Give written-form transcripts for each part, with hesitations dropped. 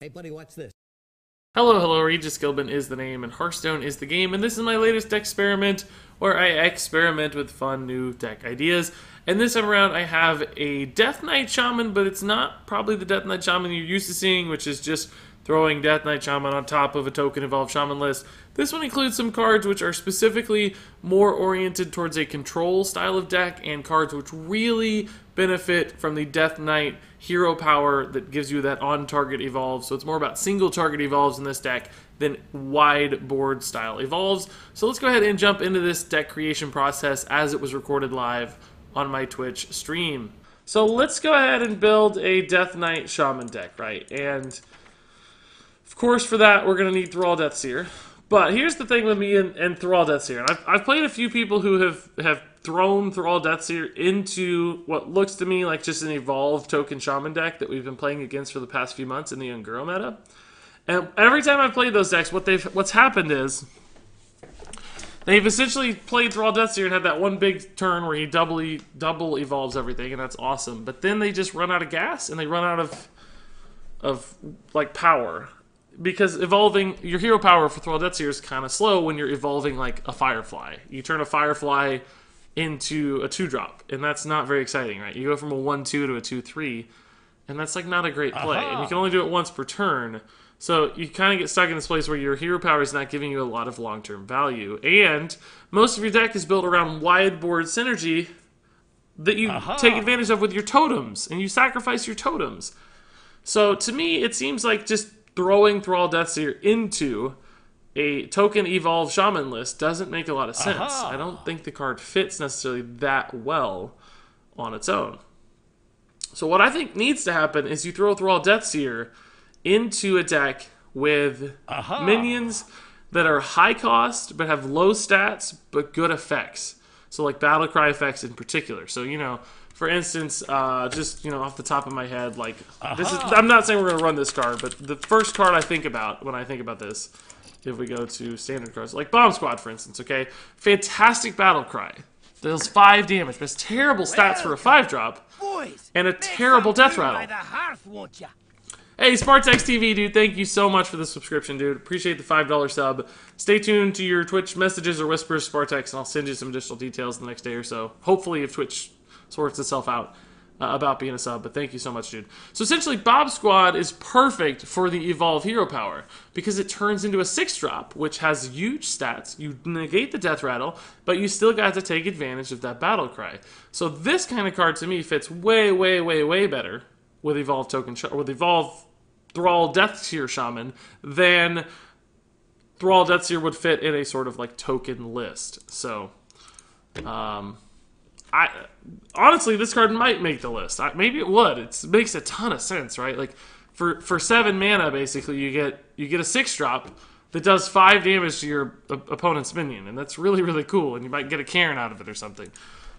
Hey, buddy, watch this. Hello, RegisKillbin is the name, and Hearthstone is the game, and this is my latest Decksperiment, where I experiment with fun new deck ideas. And this time around, I have a Death Knight Shaman, but it's not probably the Death Knight Shaman you're used to seeing, which is just throwing Death Knight Shaman on top of a token evolved Shaman list. This one includes some cards which are specifically more oriented towards a control style of deck, and cards which really benefit from the Death Knight hero power that gives you that on-target evolve. So it's more about single target evolves in this deck than wide board style evolves. So let's go ahead and jump into this deck creation process as it was recorded live on my Twitch stream. So let's go ahead and build a Death Knight Shaman deck, right? And of course for that we're going to need Thrall Deathseer. But here's the thing with me and Thrall Deathseer. And I've played a few people who have thrown Thrall Deathseer into what looks to me like just an evolved token Shaman deck that we've been playing against for the past few months in the Unguro meta. And every time I've played those decks, what's happened is they've essentially played Thrall Deathseer and had that one big turn where he double evolves everything, and that's awesome. But then they just run out of gas and they run out of like power. Because evolving your hero power for Thrall Deathseer is kind of slow when you're evolving like a Firefly. You turn a Firefly into a 2-drop, and that's not very exciting, right? You go from a 1-2 to a 2-3, and that's like not a great play. And you can only do it once per turn. So you kind of get stuck in this place where your hero power is not giving you a lot of long-term value. And most of your deck is built around wide board synergy that you take advantage of with your totems, and you sacrifice your totems. So to me, it seems like just throwing Thrall Deathseer into a token evolve Shaman list doesn't make a lot of sense. I don't think the card fits necessarily that well on its own. So what I think needs to happen is you throw Thrall Deathseer into a deck with minions that are high cost but have low stats but good effects. So like battlecry effects in particular. So, you know, for instance, just, you know, off the top of my head, like, this is, I'm not saying we're going to run this card, but the first card I think about when I think about this, if we go to standard cards, like Bomb Squad, for instance, okay? Fantastic battlecry. Deals 5 damage, but has terrible stats for a 5-drop, and a terrible death rattle. Hey, Spartex TV, dude, thank you so much for the subscription, dude. Appreciate the $5 sub. Stay tuned to your Twitch messages or whispers, Spartex, and I'll send you some additional details the next day or so. Hopefully, if Twitch sorts itself out about being a sub, but thank you so much, dude. So essentially, Bomb Squad is perfect for the evolve hero power because it turns into a 6-drop, which has huge stats. You negate the death rattle, but you still got to take advantage of that battle cry. So this kind of card to me fits way, way, way, way better with evolve token with evolve Thrall Deathseer Shaman than Thrall Deathseer would fit in a sort of like token list. So honestly, this card might make the list. Maybe it would. It makes a ton of sense, right? Like for 7 mana, basically, you get a 6-drop that does 5 damage to your opponent's minion, and that's really, really cool. And you might get a Karen out of it or something.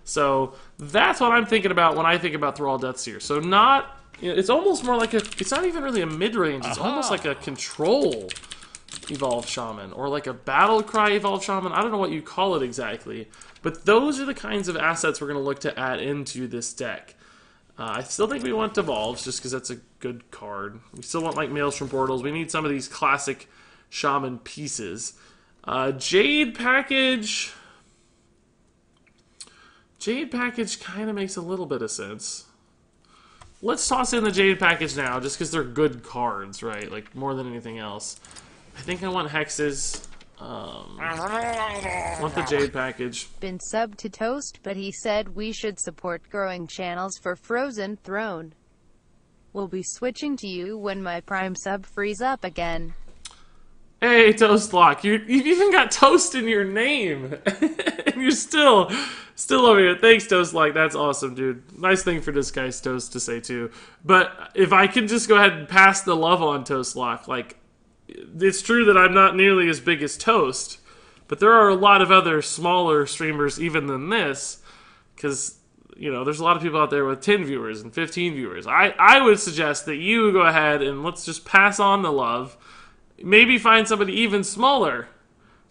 So that's what I'm thinking about when I think about Thrall Deathseer. So not, it's almost more like a. It's not even really a mid-range. It's almost like a control evolved Shaman, or like a battle cry evolved Shaman. I don't know what you call it exactly, but those are the kinds of assets we're going to look to add into this deck. I still think we want Devolves, just because that's a good card. We still want like Maelstrom Portals. We need some of these classic Shaman pieces. Jade Package kind of makes a little bit of sense. Let's toss in the Jade Package now, just because they're good cards, right? Like, more than anything else. I think I want Hexes. Want the Jade Package. Been subbed to Toast, but he said we should support growing channels for Frozen Throne. We'll be switching to you when my Prime sub frees up again. Hey, Toast Lock, you've even got Toast in your name. And you're still over here. Thanks, Toast Lock. That's awesome, dude. Nice thing for this guy's Toast to say, too. But if I can just go ahead and pass the love on, Toast Lock, like, it's true that I'm not nearly as big as Toast, but there are a lot of other smaller streamers even than this, because, you know, there's a lot of people out there with 10 viewers and 15 viewers. I would suggest that you go ahead and let's just pass on the love. Maybe find somebody even smaller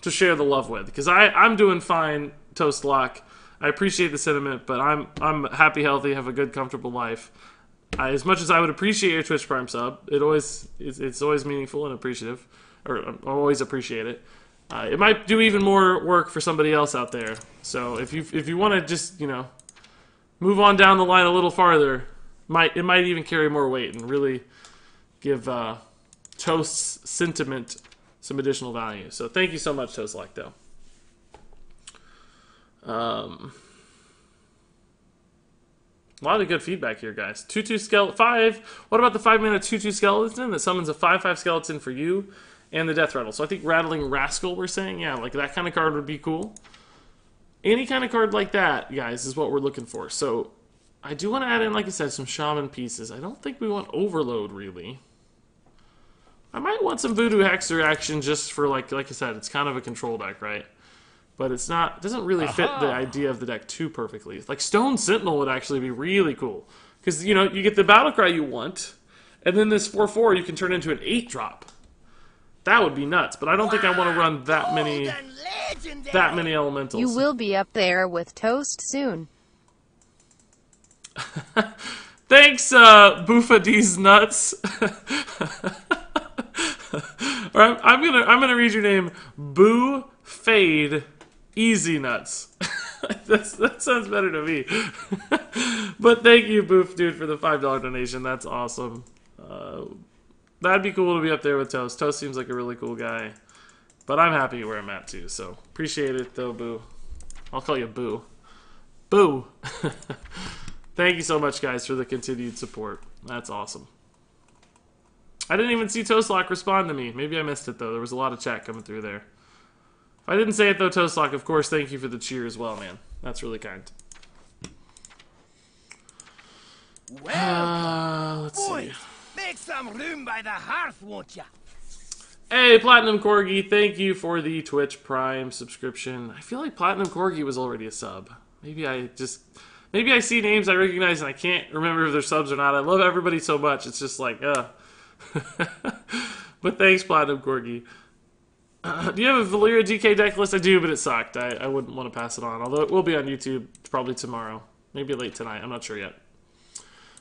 to share the love with, because I'm doing fine, Toast Lock. I appreciate the sentiment, but I'm happy, healthy, have a good, comfortable life. As much as I would appreciate a Twitch Prime sub, it's always meaningful and appreciative, or I always appreciate it. It might do even more work for somebody else out there. So if you want to just move on down the line a little farther, it might even carry more weight and really give Toast's sentiment some additional value. So thank you so much, Toast Lacto. A lot of good feedback here, guys. 2/2 skeleton 5. What about the 5-mana 2/2 skeleton that summons a 5/5 skeleton for you and the Death Rattle? So I think Rattling Rascal, we're saying, yeah, like that kind of card would be cool. Any kind of card like that, guys, is what we're looking for. So I do want to add in, like I said, some Shaman pieces. I don't think we want Overload, really. I might want some Voodoo Hexer action just for, like I said, it's kind of a control deck, right? But it doesn't really fit the idea of the deck too perfectly. Like Stone Sentinel would actually be really cool. Because, you get the Battlecry you want, and then this 4/4 you can turn into an 8-drop. That would be nuts, but I don't think I want to run that many elementals. You will be up there with Toast soon. Thanks, Boofa D's Nuts. Or I'm gonna read your name, Boo Fade Easy Nuts. that sounds better to me. But thank you, Boof Dude, for the $5 donation. That's awesome. That'd be cool to be up there with Toast. Toast seems like a really cool guy. But I'm happy where I'm at too, so appreciate it though, Boo. I'll call you Boo. Boo! Thank you so much, guys, for the continued support. That's awesome. I didn't even see Toastlock respond to me. Maybe I missed it, though. There was a lot of chat coming through there. If I didn't say it, though, Toastlock, of course, thank you for the cheer as well, man. That's really kind. Let's see. Make some room by the hearth, won't ya? Hey, Platinum Corgi, thank you for the Twitch Prime subscription. I feel like Platinum Corgi was already a sub. Maybe I see names I recognize and I can't remember if they're subs or not. I love everybody so much. It's just like, But thanks, Platinum Corgi. Do you have a Valyria DK deck list? I do, but it sucked. I wouldn't want to pass it on. Although it will be on YouTube probably tomorrow. Maybe late tonight. I'm not sure yet.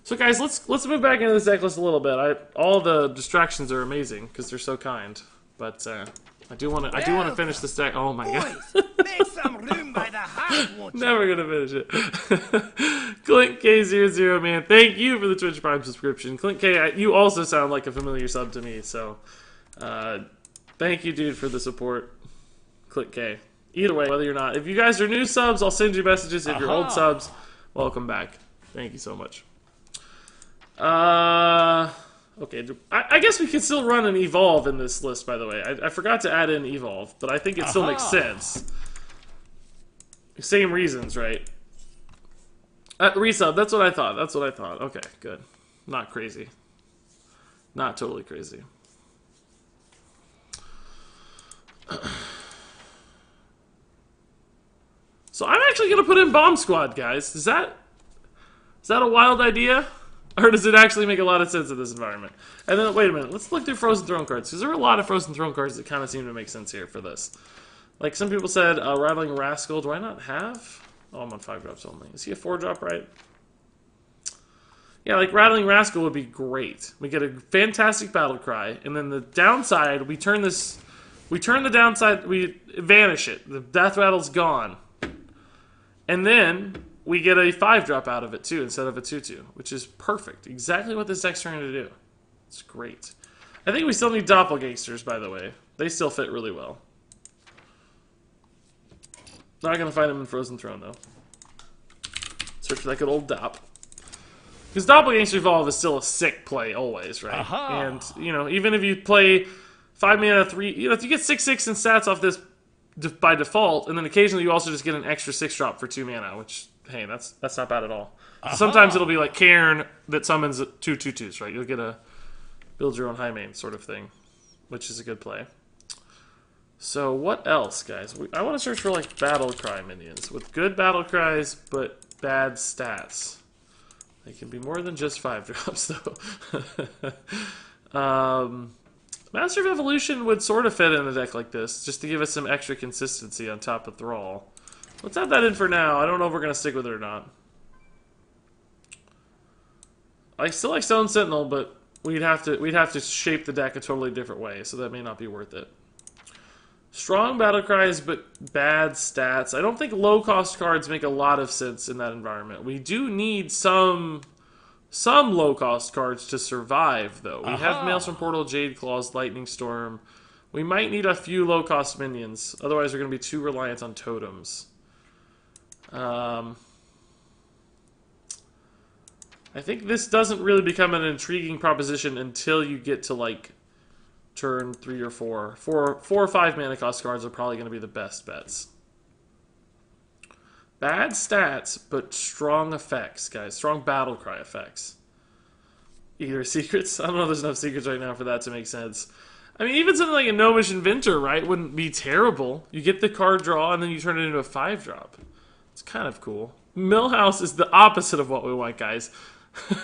So guys, let's move back into this deck list a little bit. All the distractions are amazing because they're so kind. But I do want to finish this deck. Oh my god. Make some room by the hearth, won't ya? Never gonna finish it. Clint K00, man, thank you for the Twitch Prime subscription. Clint K, you also sound like a familiar sub to me, so thank you, dude, for the support. Clint K. Either way, whether you're not, if you guys are new subs, I'll send you messages. If you're old subs, welcome back. Thank you so much. Okay, I guess we could still run an Evolve in this list, by the way. I forgot to add in Evolve, but I think it still makes sense. Same reasons, right? Resub, that's what I thought. Okay, good. Not crazy. Not totally crazy. So I'm actually going to put in Bomb Squad, guys. Is that a wild idea? Or does it actually make a lot of sense in this environment? And then, wait a minute, let's look through Frozen Throne cards, because there are a lot of Frozen Throne cards that kind of seem to make sense here for this. Like, some people said, Rattling Rascal, do I not have? Oh, I'm on 5-drops only. Is he a 4-drop, right? Yeah, like, Rattling Rascal would be great. We get a fantastic battle cry, and then the downside, we vanish it. The Death Rattle's gone. And then we get a 5-drop out of it, too, instead of a 2/2, which is perfect. Exactly what this deck's trying to do. It's great. I think we still need Doppelgangsters, by the way. They still fit really well. Not going to find them in Frozen Throne, though. Search for that good old Dopp. Because Doppelgangster Evolve is still a sick play, always, right? And, even if you play 5 mana, 3... if you get 6/6 in stats off this by default, and then occasionally you also just get an extra 6-drop for 2 mana, which... Hey, that's not bad at all. Sometimes it'll be like Cairn that summons 2 2/2s, right? You'll get a build your own high main sort of thing, which is a good play. So what else, guys? I want to search for like battle cry minions with good battle cries but bad stats. They can be more than just 5-drops though. Master of Evolution would sort of fit in a deck like this, just to give us some extra consistency on top of Thrall. Let's add that in for now. I don't know if we're going to stick with it or not. I still like Stone Sentinel, but we'd have to shape the deck a totally different way, so that may not be worth it. Strong battlecries, but bad stats. I don't think low-cost cards make a lot of sense in that environment. We do need some low-cost cards to survive, though. We have Maelstrom Portal, Jade Claws, Lightning Storm. We might need a few low-cost minions. Otherwise, we're going to be too reliant on totems. I think this doesn't really become an intriguing proposition until you get to, like, turn 3 or 4. 4 or 5 mana cost cards are probably going to be the best bets. Bad stats, but strong effects, guys. Strong battlecry effects. Either secrets. I don't know if there's enough secrets right now for that to make sense. I mean, even something like a Gnomish Inventor, right, wouldn't be terrible. You get the card draw, and then you turn it into a 5-drop. It's kind of cool. Millhouse is the opposite of what we want, guys.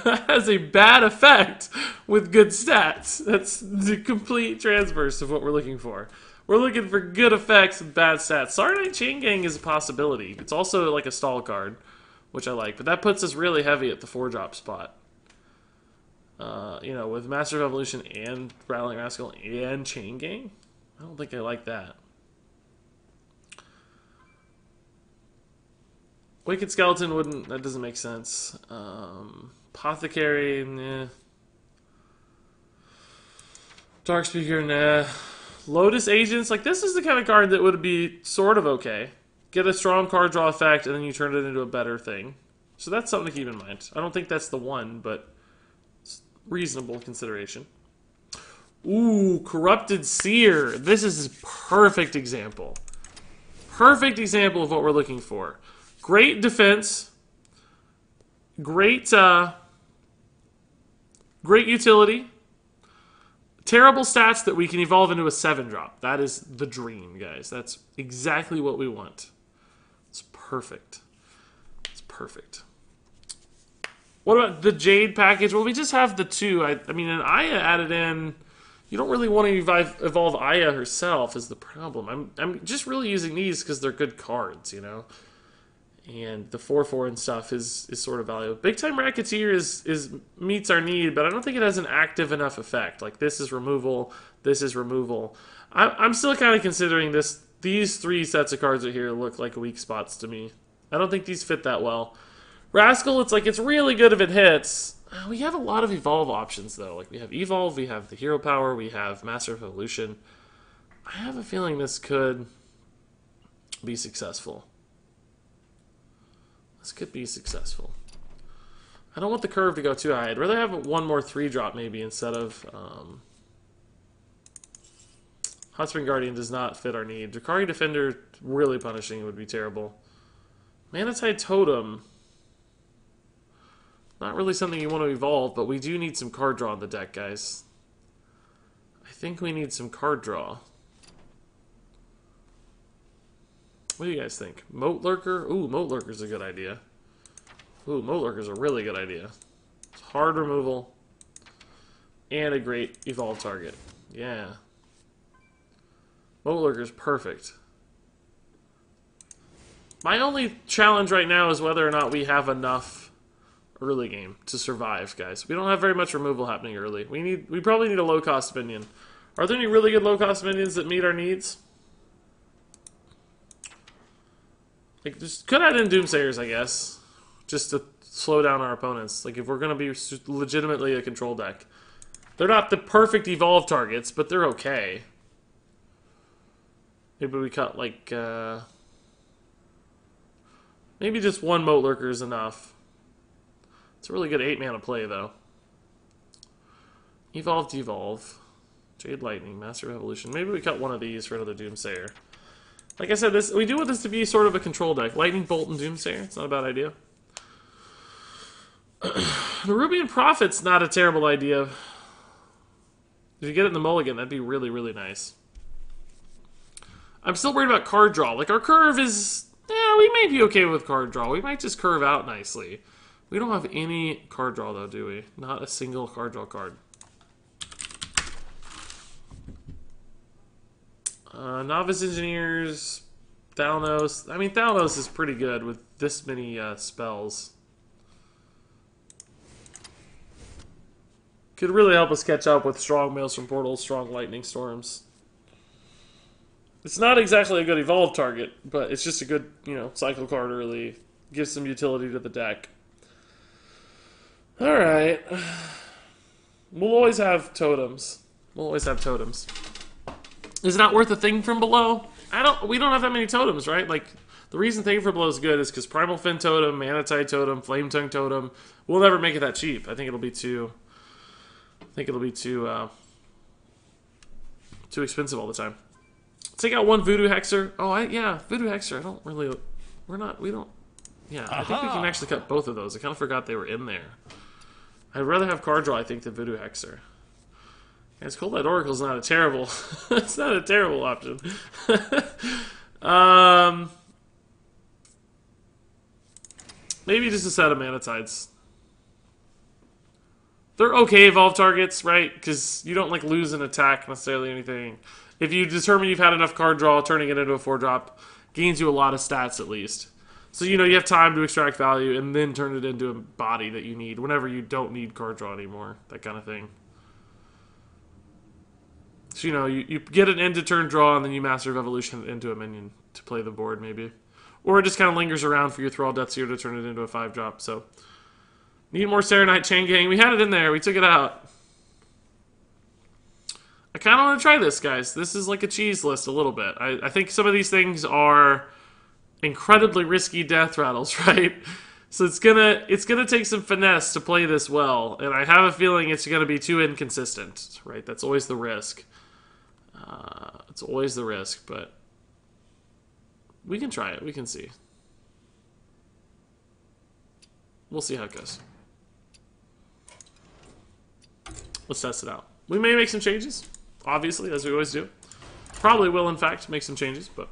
That has a bad effect with good stats. That's the complete transverse of what we're looking for. We're looking for good effects with bad stats. Sarnite Chain Gang is a possibility. It's also like a stall card, which I like. But that puts us really heavy at the 4-drop spot. You know, with Master of Evolution and Rattling Rascal and Chain Gang? I don't think I like that. Wicked Skeleton wouldn't... That doesn't make sense. Apothecary, nah. Dark Speaker, nah. Lotus Agents, like this is the kind of card that would be sort of okay. Get a strong card draw effect, and then you turn it into a better thing. So that's something to keep in mind. I don't think that's the one, but it's reasonable consideration. Ooh, Corrupted Seer. This is a perfect example. Perfect example of what we're looking for. Great defense. Great utility. Terrible stats that we can evolve into a 7-drop. That is the dream, guys. That's exactly what we want. It's perfect. It's perfect. What about the Jade package? Well, we just have the 2. I mean, an Aya added in... You don't really want to evolve Aya herself is the problem. I'm just really using these because they're good cards, you know? And the 4/4 and stuff is sort of valuable. Big Time Racketeer is meets our need, but I don't think it has an active enough effect. Like, this is removal, this is removal. I'm still kind of considering this. These 3 sets of cards right here look like weak spots to me. I don't think these fit that well. Rascal, it's like, it's really good if it hits. We have a lot of evolve options, though. Like, we have Evolve, we have the Hero Power, we have Master of Evolution. I have a feeling this could be successful. This could be successful. I don't want the curve to go too high. I'd rather have one more 3-drop maybe instead of... Hot Spring Guardian does not fit our need. Drakari Defender, really punishing, would be terrible. Manatide Totem. Not really something you want to evolve, but we do need some card draw in the deck, guys. I think we need some card draw. What do you guys think? Moat Lurker? Ooh, Moat Lurker's a good idea. Ooh, Moat Lurker's a really good idea. It's hard removal. And a great evolve target. Yeah. Moat Lurker's perfect. My only challenge right now is whether or not we have enough early game to survive, guys. We don't have very much removal happening early. We probably need a low-cost minion. Are there any really good low-cost minions that meet our needs? Like, just could add in Doomsayers, I guess, just to slow down our opponents. Like, if we're going to be legitimately a control deck. They're not the perfect evolve targets, but they're okay. Maybe we cut, like, maybe just 1 Moat Lurker is enough. It's a really good 8-mana play, though. Evolve, Devolve. Jade Lightning, Master of Evolution. Maybe we cut one of these for another Doomsayer. Like I said, we do want this to be sort of a control deck. Lightning Bolt and Doomsayer. It's not a bad idea. The Rubian Prophet's not a terrible idea. If you get it in the mulligan, that'd be really, really nice. I'm still worried about card draw. Like, our curve is... Yeah, we may be okay with card draw. We might just curve out nicely. We don't have any card draw, though, do we? Not a single card draw card. Novice Engineers, Thalnos. I mean, Thalnos is pretty good with this many spells. Could really help us catch up with strong Maelstrom Portals, strong Lightning Storms. It's not exactly a good evolve target, but it's just a good, you know, cycle card early. Gives some utility to the deck. Alright. We'll always have totems. We'll always have totems. Is it not worth a thing from below? We don't have that many totems, right? Like, the reason thing from below is good is because Primal Fin totem, Manatide totem, Flame Tongue totem. We'll never make it that cheap. I think it'll be too expensive all the time. Take out one Voodoo Hexer. Oh, yeah, Voodoo Hexer. Yeah, I think we can actually cut both of those. I kind of forgot they were in there. I'd rather have card draw, I think, than Voodoo Hexer. Guys, Cold Light Oracle's not a terrible... it's not a terrible option. Maybe just a set of Manatides. They're okay evolve targets, right? Because you don't, like, lose an attack necessarily or anything. If you determine you've had enough card draw, turning it into a 4-drop gains you a lot of stats at least. So, you know, you have time to extract value and then turn it into a body that you need whenever you don't need card draw anymore. That kind of thing. So, you know, you get an end-to-turn draw and then you Master of Evolution into a minion to play the board, maybe. Or it just kind of lingers around for your Thrall Deathseer to turn it into a 5-drop, so... Need more Serenite Chain Gang. We had it in there. We took it out. I kind of want to try this, guys. This is like a cheese list a little bit. I think some of these things are incredibly risky death rattles, right? So it's gonna take some finesse to play this well, and I have a feeling it's gonna be too inconsistent, right? That's always the risk. It's always the risk, but we can try it. We can see. We'll see how it goes. Let's test it out. We may make some changes, obviously, as we always do. Probably will, in fact, make some changes, but...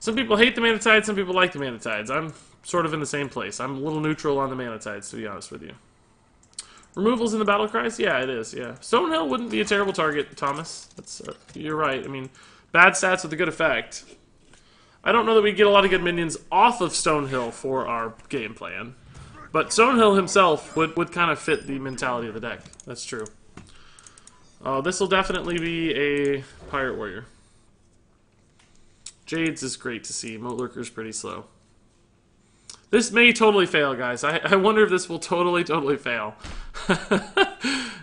Some people hate the Manatides, some people like the Manatides. I'm sort of in the same place. I'm a little neutral on the Manatides, to be honest with you. Removals in the battlecries? Yeah, it is, yeah. Stonehill wouldn't be a terrible target, Thomas. That's you're right. I mean, bad stats with a good effect. I don't know that we get a lot of good minions off of Stonehill for our game plan. But Stonehill himself would kind of fit the mentality of the deck. That's true. This will definitely be a Pirate Warrior. Jade's is great to see. Moat Lurker's pretty slow. This may totally fail, guys. I wonder if this will totally fail.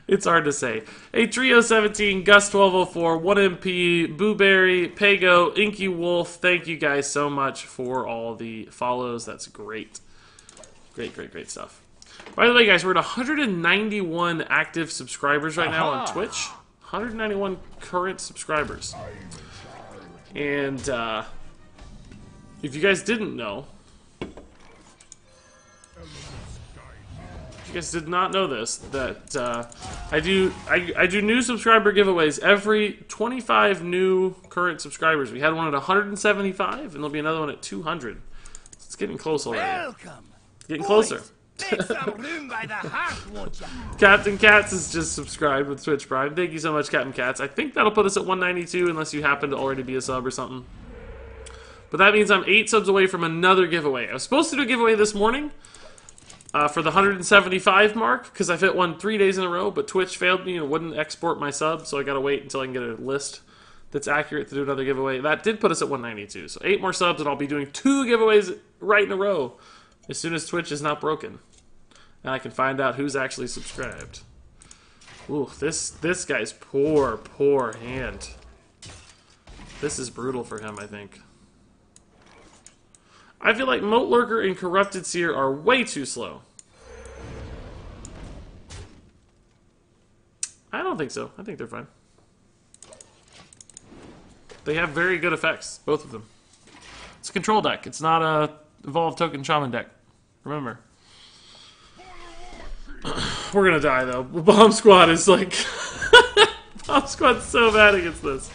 It's hard to say. A Trio 17, Gus 1204, 1MP, Booberry, Pago, Inky Wolf. Thank you guys so much for all the follows. That's great. Great stuff. By the way, guys, we're at 191 active subscribers right now on Twitch. 191 current subscribers. And if you guys didn't know, if you guys did not know this, that I do new subscriber giveaways every 25 new current subscribers. We had one at 175, and there'll be another one at 200. It's getting close already. Welcome. Getting closer. Make some room by the hearth, won't ya? Captain Cats has just subscribed with Twitch Prime. Thank you so much, Captain Cats. I think that'll put us at 192 unless you happen to already be a sub or something. But that means I'm 8 subs away from another giveaway. I was supposed to do a giveaway this morning for the 175 mark because I've hit one 3 days in a row, but Twitch failed me and wouldn't export my sub, so I gotta wait until I can get a list that's accurate to do another giveaway. That did put us at 192, so 8 more subs and I'll be doing 2 giveaways right in a row as soon as Twitch is not broken. And I can find out who's actually subscribed. Ooh, this guy's poor hand. This is brutal for him, I think. I feel like Moat Lurker and Corrupted Seer are way too slow. I don't think so. I think they're fine. They have very good effects, both of them. It's a control deck. It's not a Evolved Token Shaman deck. Remember. We're gonna die, though. Bomb Squad is like... Bomb Squad's so bad against this.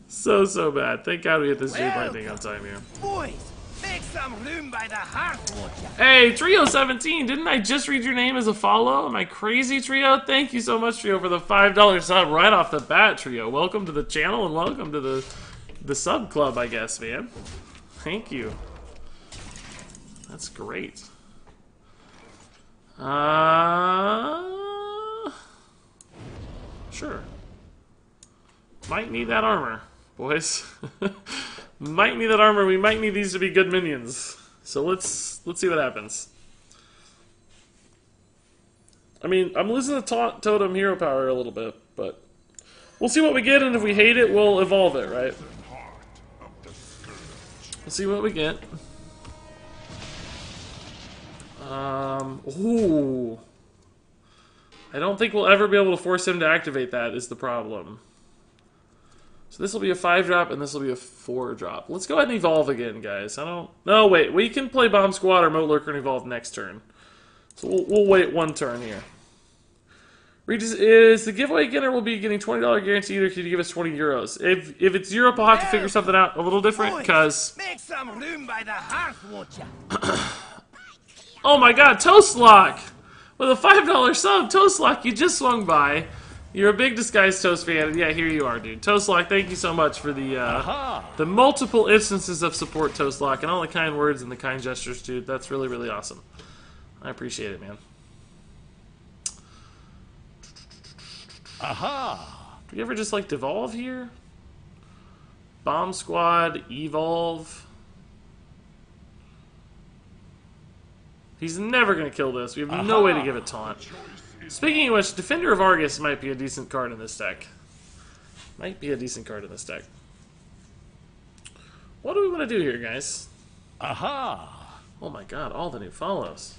So bad. Thank God we hit this Jade Lightning on time here. Boys, make some room by the hearth, won't ya? Hey, Trio 17, didn't I just read your name as a follow? Am I crazy, Trio? Thank you so much, Trio, for the $5 sub right off the bat, Trio. Welcome to the channel and welcome to the sub club, I guess, man. Thank you. That's great. Sure. Might need that armor, boys. Might need that armor. We might need these to be good minions. So let's see what happens. I mean, I'm losing the taunt totem hero power a little bit, but we'll see what we get, and if we hate it, we'll evolve it, right? We'll see what we get. Ooh. I don't think we'll ever be able to force him to activate that, is the problem. So this will be a 5-drop, and this will be a 4-drop. Let's go ahead and evolve again, guys. No, wait. We can play Bomb Squad or Moat Lurker and evolve next turn. So we'll wait one turn here. Regis, is the giveaway again, or we'll be getting $20 guaranteed, or can you give us 20 euros? If it's Europe, I'll have to figure something out a little different, because... Make some room by the hearth, won't ya? Oh my god, Toast Lock! With a $5 sub, Toast Lock, you just swung by. You're a big Disguised Toast fan, and yeah, here you are, dude. Toast Lock, thank you so much for the multiple instances of support, Toast Lock, and all the kind words and the kind gestures, dude. That's really, really awesome. I appreciate it, man. Aha! Do we ever just, like, devolve here? Bomb Squad, evolve. He's never going to kill this. We have no way to give it taunt. Speaking of which, Defender of Argus might be a decent card in this deck. Might be a decent card in this deck. What do we want to do here, guys? Aha! Oh my god, all the new follows.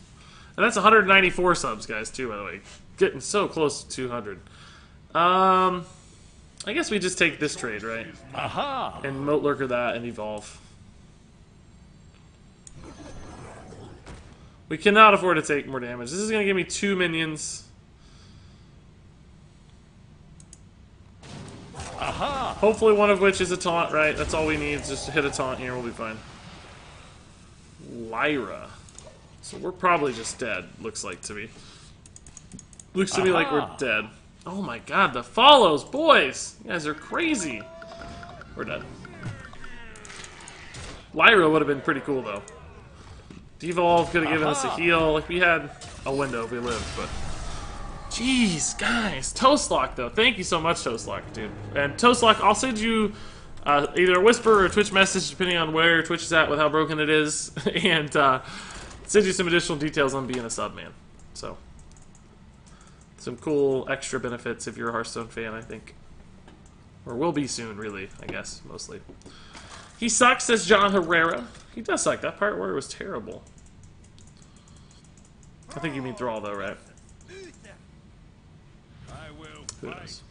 And that's 194 subs, guys, too, by the way. Getting so close to 200. I guess we just take this trade, right? Aha! And Moat Lurker that and evolve. We cannot afford to take more damage. This is going to give me 2 minions. Aha! Hopefully one of which is a taunt, right? That's all we need, just to hit a taunt here, we'll be fine. Lyra. So we're probably just dead, looks like to me. Looks to me like we're dead. Oh my god, the follows, boys! You guys are crazy. We're dead. Lyra would have been pretty cool, though. Devolve could have given us a heal. Like, we had a window if we lived, but... Jeez, guys. Toast Lock, though. Thank you so much, Toast Lock, dude. And Toast Lock, I'll send you either a whisper or a Twitch message, depending on where Twitch is at with how broken it is, and send you some additional details on being a sub, man. So, some cool extra benefits if you're a Hearthstone fan, I think. Or will be soon, really, I guess, mostly. He sucks, says John Herrera. He does suck. That part where it was terrible. I think you mean Thrall, though, right? Who knows?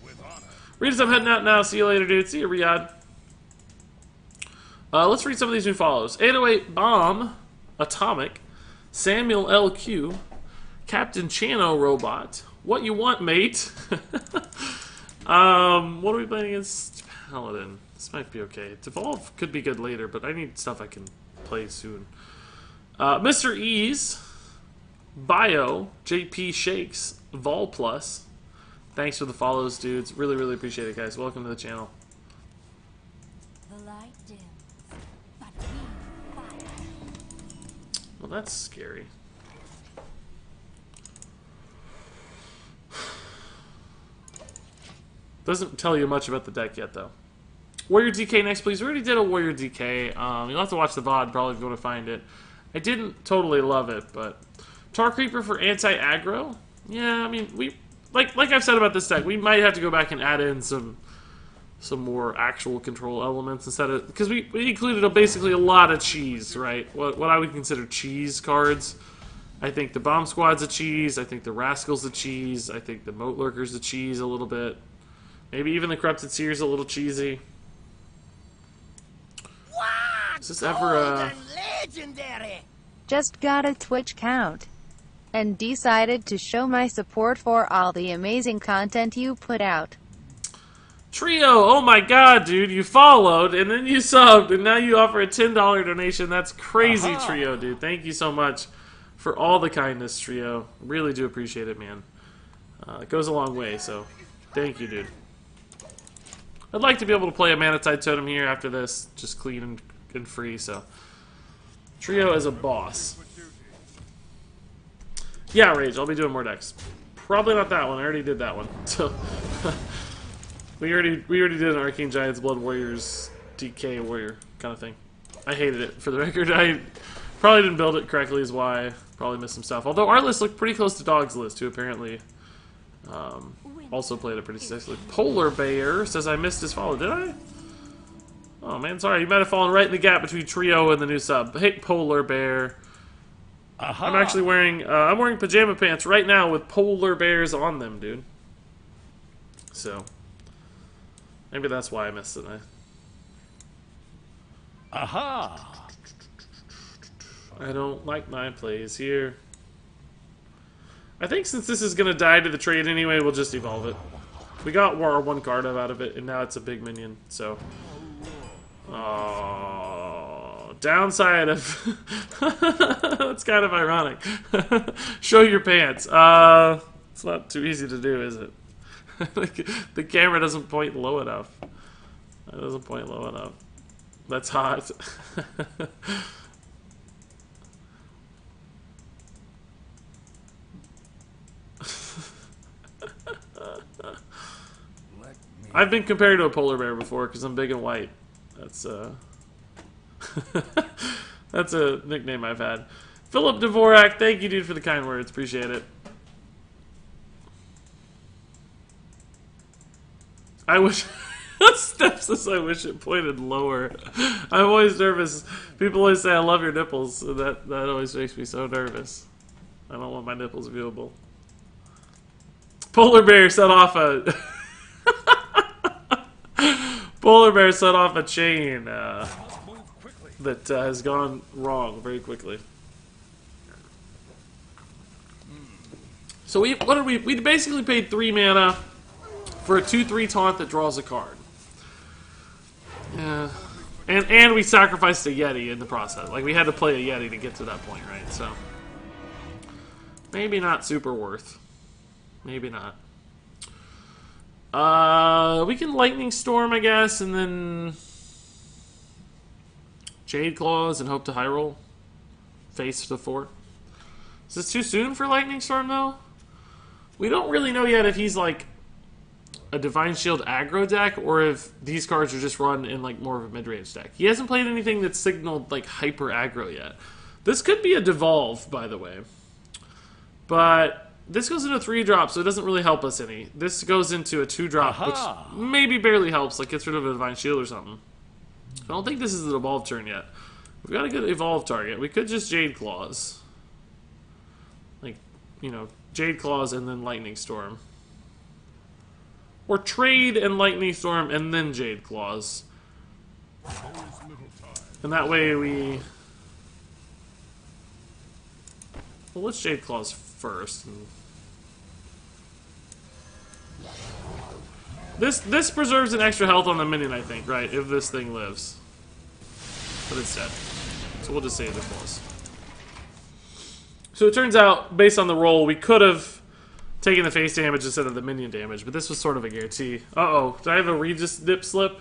Regis, I'm heading out now. See you later, dude. See you, Riyadh. Let's read some of these new follows. 808 Bomb, Atomic, Samuel LQ, Captain Chano Robot. What you want, mate? What are we playing against? Paladin. This might be okay. Devolve could be good later, but I need stuff I can play soon. Mr. Ease, Bio, JP Shakes, Vol Plus. Thanks for the follows, dudes. Really, really appreciate it, guys. Welcome to the channel. The light dims, but we fight. Well, that's scary. Doesn't tell you much about the deck yet, though. Warrior DK next, please. We already did a Warrior DK. You'll have to watch the VOD probably if you want to find it. I didn't totally love it, but... Tar Creeper for anti-aggro? Yeah, I mean, we... Like I've said about this deck, we might have to go back and add in some more actual control elements instead of... Because we included basically a lot of cheese, right? What I would consider cheese cards. I think the Bomb Squad's a cheese. I think the Rascal's a cheese. I think the Moat Lurker's a cheese a little bit. Maybe even the Corrupted Seer's a little cheesy. What? Is this ever Legendary. Just got a Twitch count. And decided to show my support for all the amazing content you put out. Trio, oh my god, dude, you followed, and then you subbed, and now you offer a $10 donation. That's crazy, Trio, dude. Thank you so much for all the kindness, Trio. Really do appreciate it, man. It goes a long way, so thank you, dude. I'd like to be able to play a Manatide Totem here after this, just clean and free, so. Trio is a boss. Yeah, Rage, I'll be doing more decks. Probably not that one. I already did that one. So we already did an Arcane Giants Blood Warriors DK Warrior kind of thing. I hated it, for the record. I probably didn't build it correctly is why. Probably missed some stuff. Although our list looked pretty close to Dog's list, who apparently also played it pretty successfully. Polar Bear says I missed his follow. Did I? Oh man, sorry. You might have fallen right in the gap between Trio and the new sub. Hey, Polar Bear. I'm actually wearing I'm wearing pajama pants right now with polar bears on them, dude. So maybe that's why I missed it. Aha! I don't like my plays here. I think since this is gonna die to the trade anyway, we'll just evolve it. We got our one card out of it, and now it's a big minion. So, downside of that's kind of ironic. Show your pants. It's not too easy to do, is it? The camera doesn't point low enough. It doesn't point low enough. That's hot. I've been compared to a polar bear before because I'm big and white. That's that's a nickname I've had. Philip Dvorak, thank you, dude, for the kind words. Appreciate it. I wish... Steph says I wish it pointed lower. I'm always nervous. People always say I love your nipples. So that always makes me so nervous. I don't want my nipples viewable. Polar bear set off a... Polar bear set off a chain that has gone wrong very quickly. So we basically paid 3 mana for a 2/3 taunt that draws a card. Yeah, and we sacrificed a Yeti in the process. Like we had to play a Yeti to get to that point, right? So maybe not super worth. Maybe not. We can Lightning Storm, I guess, and then Jade Claws and hope to high roll. Face the 4. Is this too soon for Lightning Storm, though? We don't really know yet if he's like a Divine Shield aggro deck or if these cards are just run in like more of a mid-range deck. He hasn't played anything that's signaled like hyper aggro yet. This could be a Devolve, by the way. But this goes into a 3-drop, so it doesn't really help us any. This goes into a 2-drop, which maybe barely helps, like gets rid of a Divine Shield or something. I don't think this is the Evolve turn yet. We've got a good Evolve target. We could just Jade Claws. Like, you know, Jade Claws and then Lightning Storm. Or trade and Lightning Storm and then Jade Claws. And that way we... Well, let's Jade Claws first. This preserves an extra health on the minion, I think, right? If this thing lives. But it's dead. So we'll just save the claws. So it turns out, based on the roll, we could have taken the face damage instead of the minion damage, but this was sort of a guarantee. Uh-oh. Did I have a Regis dip slip?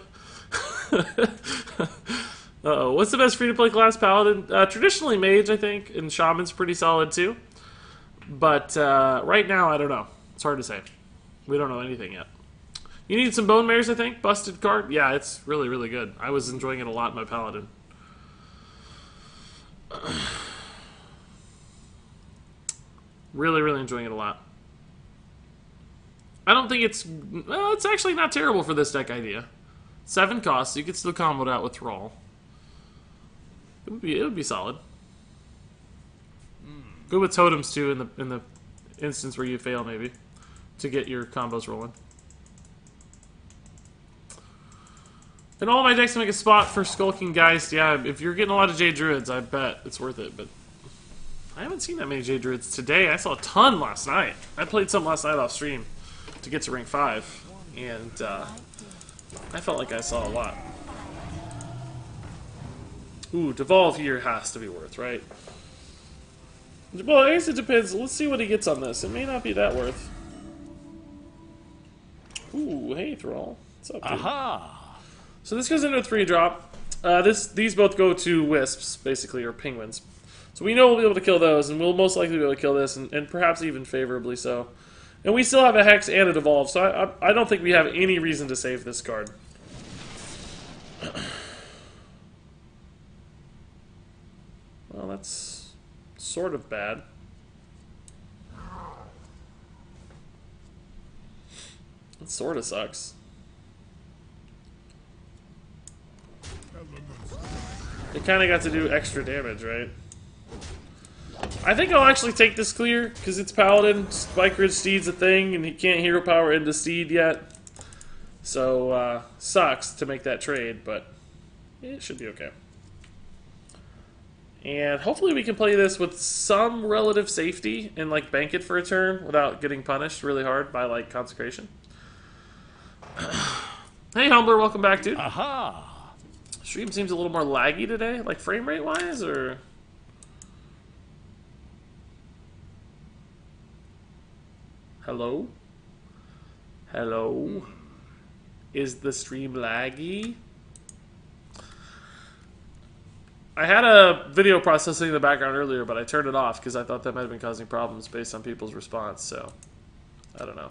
Uh-oh. What's the best free-to-play class? Paladin? Traditionally Mage, I think, and Shaman's pretty solid, too. But right now, I don't know. It's hard to say. We don't know anything yet. You need some Bone Mares, I think. Busted card. Yeah, it's really, really good. I was enjoying it a lot in my Paladin. Really, really enjoying it a lot. I don't think it's... Well, it's actually not terrible for this deck idea. 7 costs. You could still combo it out with Thrall. It would be solid. Good with totems too in the instance where you fail, maybe, to get your combos rolling. And all my decks make a spot for Skulking Geist. Yeah, if you're getting a lot of Jade Druids, I bet it's worth it. But I haven't seen that many Jade Druids today. I saw a ton last night. I played some last night off stream to get to rank 5, and I felt like I saw a lot. Ooh, Devolve here has to be worth, right? Well, I guess it depends. Let's see what he gets on this. It may not be that worth. Ooh, hey, Thrall. What's up, dude? Aha! So this goes into a 3-drop. These both go to Wisps, basically, or Penguins. So we know we'll be able to kill those, and we'll most likely be able to kill this, and perhaps even favorably so. And we still have a Hex and a Devolve, so I don't think we have any reason to save this card. Well, that's sort of bad. It sort of sucks. It kind of got to do extra damage, right? I think I'll actually take this clear, because it's Paladin. Spike Ridge Steed's a thing, and he can't hero power into Steed yet. So, sucks to make that trade, but it should be okay. And hopefully we can play this with some relative safety and, like, bank it for a turn without getting punished really hard by, like, Consecration. Hey, Humbler, welcome back, dude. Aha! Stream seems a little more laggy today, like frame rate wise, or hello? Hello? Is the stream laggy? I had a video processing in the background earlier, but I turned it off because I thought that might have been causing problems based on people's response, so I don't know.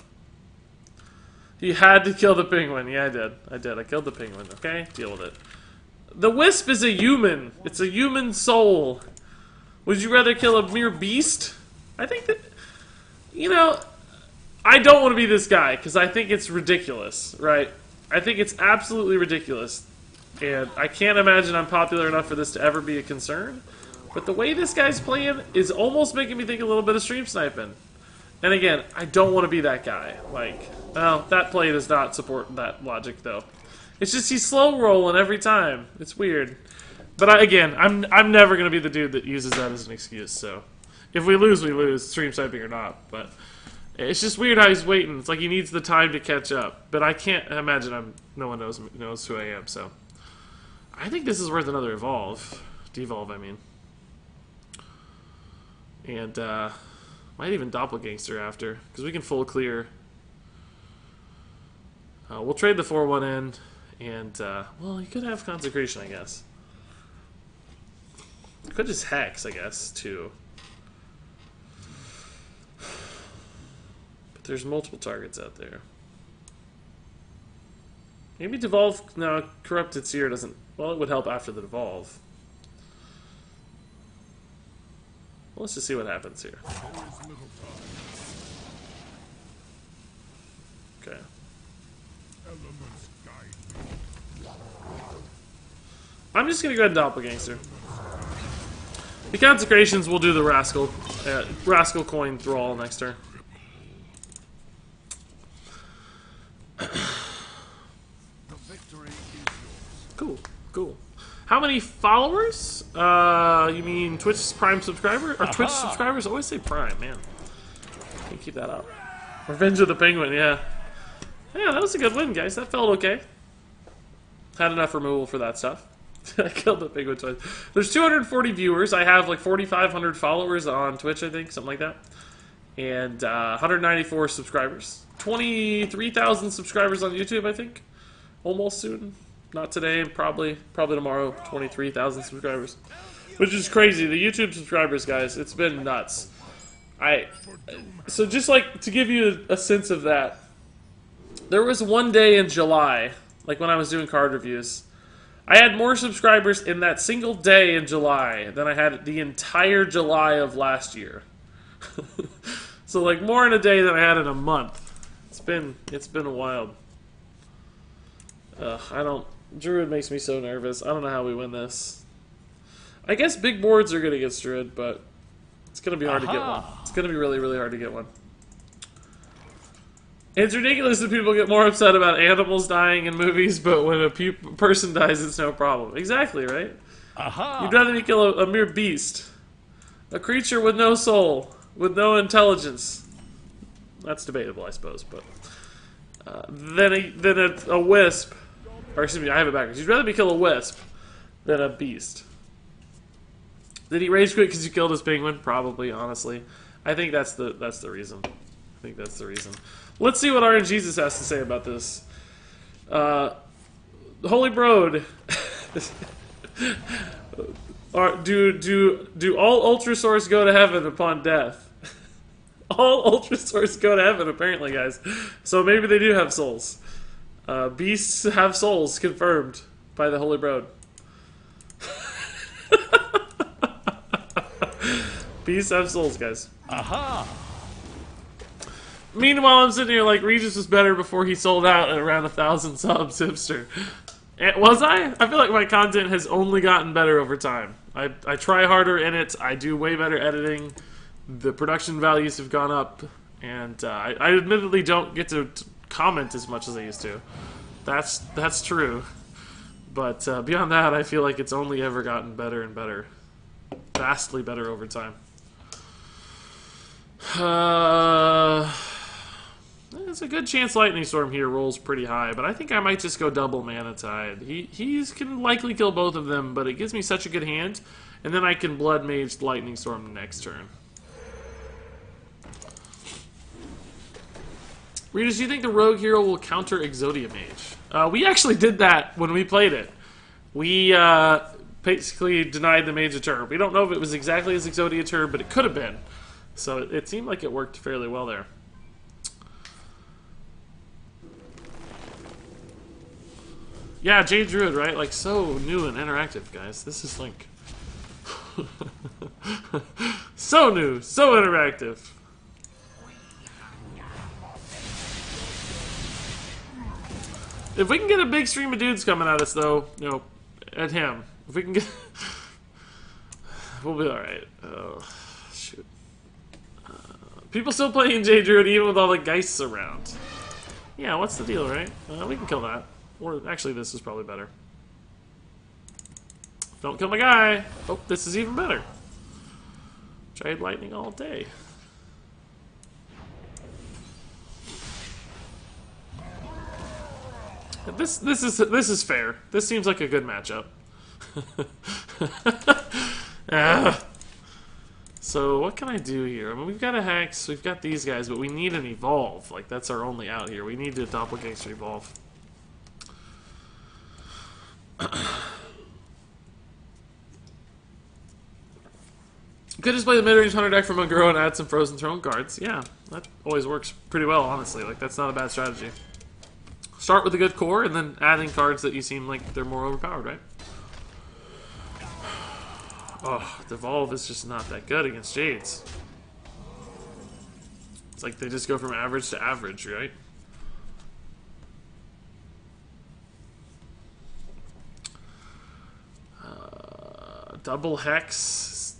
You had to kill the penguin. Yeah, I did. I killed the penguin, okay? Deal with it. The wisp is a human. It's a human soul. Would you rather kill a mere beast? I think that, you know, I don't want to be this guy because I think it's ridiculous, right? I think it's absolutely ridiculous. And I can't imagine I'm popular enough for this to ever be a concern. But the way this guy's playing is almost making me think a little bit of stream sniping. And again, I don't want to be that guy. Like, well, that play does not support that logic, though. It's just he's slow rolling every time. It's weird. But I'm never going to be the dude that uses that as an excuse. So if we lose, stream sniping or not. But it's just weird how he's waiting. It's like he needs the time to catch up. But I can't imagine no one knows who I am. So I think this is worth another devolve, I mean. And might even doppelgangster after, because we can full clear. We'll trade the 4-1 in, and well, you could have Consecration, I guess. Could just Hex, I guess, too. But there's multiple targets out there. Maybe Devolve. No, Corrupted Seer doesn't. Well, it would help after the Devolve. Well, let's just see what happens here. Okay. I'm just gonna go ahead and Doppelgangster. The Consecrations will do the Rascal Coin Thrall next turn. Cool. How many followers? You mean Twitch Prime subscriber? Or Twitch subscribers? I always say Prime, man. Can't keep that up. Revenge of the Penguin, yeah. Yeah, that was a good win, guys. That felt okay. Had enough removal for that stuff. I killed the penguin twice. There's 240 viewers. I have like 4,500 followers on Twitch, I think, something like that. And 194 subscribers. 23,000 subscribers on YouTube, I think. Almost soon. Not today, probably tomorrow. 23,000 subscribers, which is crazy. The YouTube subscribers, guys, it's been nuts. So just like to give you a sense of that, there was one day in July, like when I was doing card reviews, I had more subscribers in that single day in July than I had the entire July of last year. So like more in a day than I had in a month. It's been wild. Druid makes me so nervous. I don't know how we win this. I guess big boards are gonna get Druid, but it's gonna be hard to get one. It's gonna be really, really hard to get one. It's ridiculous that people get more upset about animals dying in movies, but when a person dies, it's no problem. Exactly, right? You'd rather me kill a mere beast. A creature with no soul, with no intelligence. That's debatable, I suppose, but... than a wisp. Or excuse me, I have it backwards. You'd rather me kill a wisp than a beast. Did he rage quit because you killed his penguin? Probably, honestly. I think that's the reason. I think that's the reason. Let's see what RNGesus has to say about this. Holy Broad. Do all Ultrasaurs go to heaven upon death? All Ultra Swords go to heaven, apparently, guys. So maybe they do have souls. Beasts have souls, confirmed by the Holy Road. Beasts have souls, guys. Aha! Meanwhile, I'm sitting here like, Regis was better before he sold out at around 1,000 subs, hipster. Was I? I feel like my content has only gotten better over time. I try harder in it. I do way better editing. The production values have gone up. And I admittedly don't get to comment as much as I used to. That's true. But beyond that, I feel like it's only ever gotten better and better. Vastly better over time. There's a good chance Lightning Storm here rolls pretty high, but I think I might just go double Mana Tide. He can likely kill both of them, but it gives me such a good hand, and then I can Blood Mage Lightning Storm next turn. Regis, do you think the Rogue hero will counter Exodia Mage? We actually did that when we played it. We basically denied the Mage a turn. We don't know if it was exactly as Exodia turn, but it could have been. So it seemed like it worked fairly well there. Yeah, Jade Druid, right? Like, so new and interactive, guys. This is like... so new, so interactive. If we can get a big stream of dudes coming at us, though, you know, at him. If we can get... we'll be alright. Oh, shoot. People still playing Jade Druid even with all the Geists around. Yeah, what's the deal, right? We can kill that. Or, actually, this is probably better. Don't kill my guy! Oh, this is even better. Jade Lightning all day. This is fair. This seems like a good matchup. So what can I do here? I mean, we've got a Hex, we've got these guys, but we need an Evolve. Like, that's our only out here. We need to Doppelganger Evolve. Could just play the mid-range Hunter deck from Mugro and add some Frozen Throne cards. Yeah, that always works pretty well, honestly. Like, that's not a bad strategy. Start with a good core, and then adding cards that you seem like they're more overpowered, right? Oh, Devolve is just not that good against Jades. It's like they just go from average to average, right? Double Hex.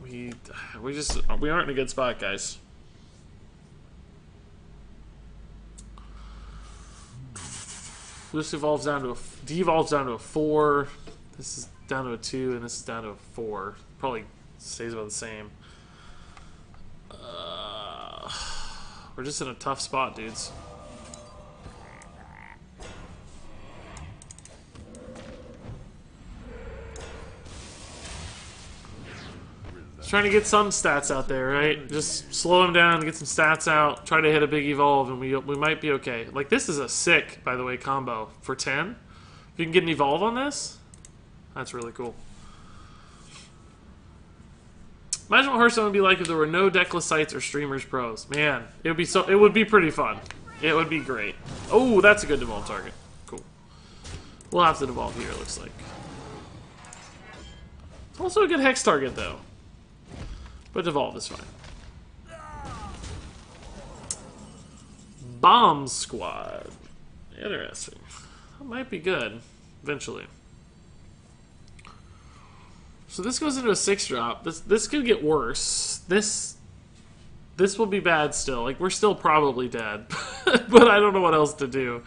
We aren't in a good spot, guys. This devolves down to a 4. This is down to a 2, and this is down to a 4. Probably stays about the same. We're just in a tough spot, dudes. Just trying to get some stats out there, right? Just slow him down, get some stats out, try to hit a big evolve, and we might be okay. Like, this is a sick, by the way, combo for 10. If you can get an evolve on this, that's really cool. Imagine what Hearthstone would be like if there were no deckless sites or streamers pros. Man, it would be pretty fun. It would be great. Oh, that's a good devolve target. Cool. We'll have to devolve here, it looks like. It's also a good hex target, though. But devolve is fine. Bomb Squad. Interesting. That might be good, eventually. So this goes into a 6-drop. This could get worse. This will be bad still. Like, we're still probably dead. But I don't know what else to do.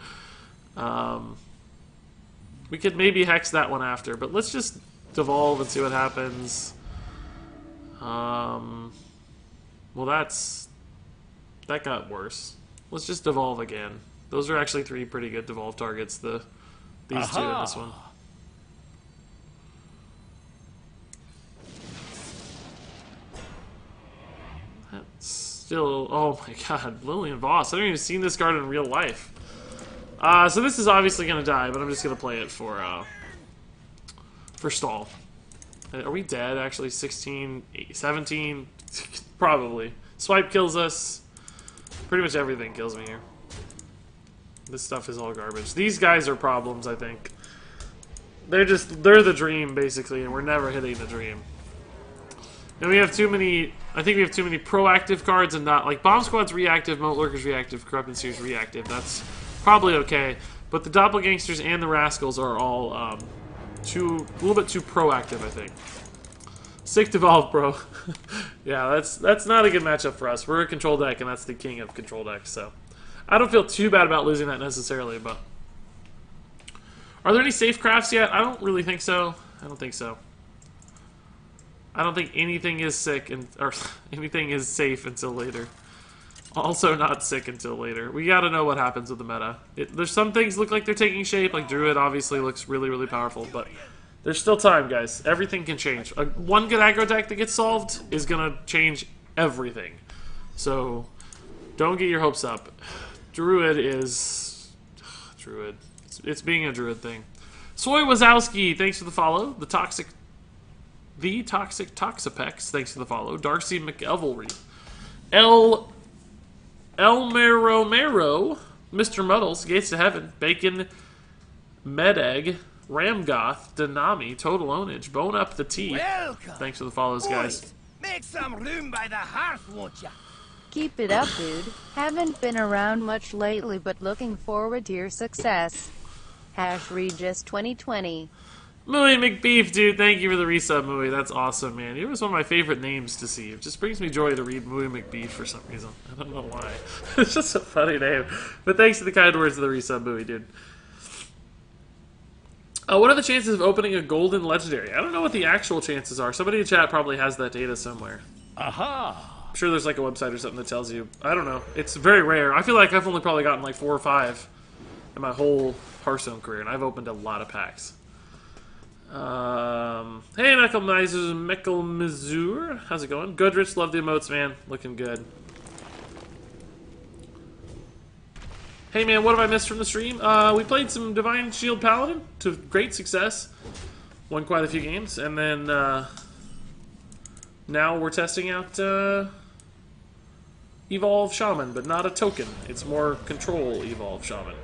We could maybe hex that one after, but let's just devolve and see what happens. Well, that got worse. Let's just devolve again. Those are actually 3 pretty good devolve targets. These 2 and this one. That's still... Oh my god, Lillian Voss. I haven't even seen this card in real life. So this is obviously going to die, but I'm just going to play it for stall. Are we dead, actually? 16, 17? Probably. Swipe kills us. Pretty much everything kills me here. This stuff is all garbage. These guys are problems, I think. They're the dream, basically, and we're never hitting the dream. And we have too many, I think we have too many proactive cards and not, like, Bomb Squad's reactive, Moat Lurker's reactive, Corrupted Seer's reactive. That's probably okay. But the Doppelgangsters and the Rascals are all, a little bit too proactive, I think. Sick Devolve, bro. Yeah, that's not a good matchup for us. We're a control deck, and that's the king of control decks, so. I don't feel too bad about losing that necessarily, but... Are there any safe crafts yet? I don't really think so. I don't think so. I don't think anything is sick or anything is safe until later. Also not sick until later. We gotta know what happens with the meta. There's some things look like they're taking shape, like Druid obviously looks really, really powerful, but there's still time, guys. Everything can change. One good aggro deck that gets solved is gonna change everything. So, don't get your hopes up. Druid is... Druid. It's being a Druid thing. Soy Wazowski, thanks for the follow. The Toxic Toxapex, thanks for the follow. Darcy McElvelry. Elmeromero, Mr. Muddles, Gates to Heaven, Bacon, Medegg, Ramgoth, Denami, Total Ownage, Bone Up the Tea. Welcome. Thanks for the follows, guys. Boys, make some room by the hearth, won't ya? Keep it up, dude. Haven't been around much lately, but looking forward to your success. Regis 2020. Mooey McBeef, dude, thank you for the resub, Mooey. That's awesome, man. It was one of my favorite names to see. It just brings me joy to read Mooey McBeef for some reason. I don't know why. It's just a funny name. But thanks for the kind words of the resub, Mooey, dude. What are the chances of opening a golden legendary? I don't know what the actual chances are. Somebody in chat probably has that data somewhere. Aha! I'm sure there's like a website or something that tells you. I don't know. It's very rare. I feel like I've only probably gotten like 4 or 5 in my whole Hearthstone career, and I've opened a lot of packs. Hey, Mechelmizur. How's it going? Goodrich, love the emotes, man. Looking good. Hey, man, what have I missed from the stream? We played some Divine Shield Paladin to great success. Won quite a few games, and then now we're testing out Evolve Shaman, but not a token. It's more control Evolve Shaman,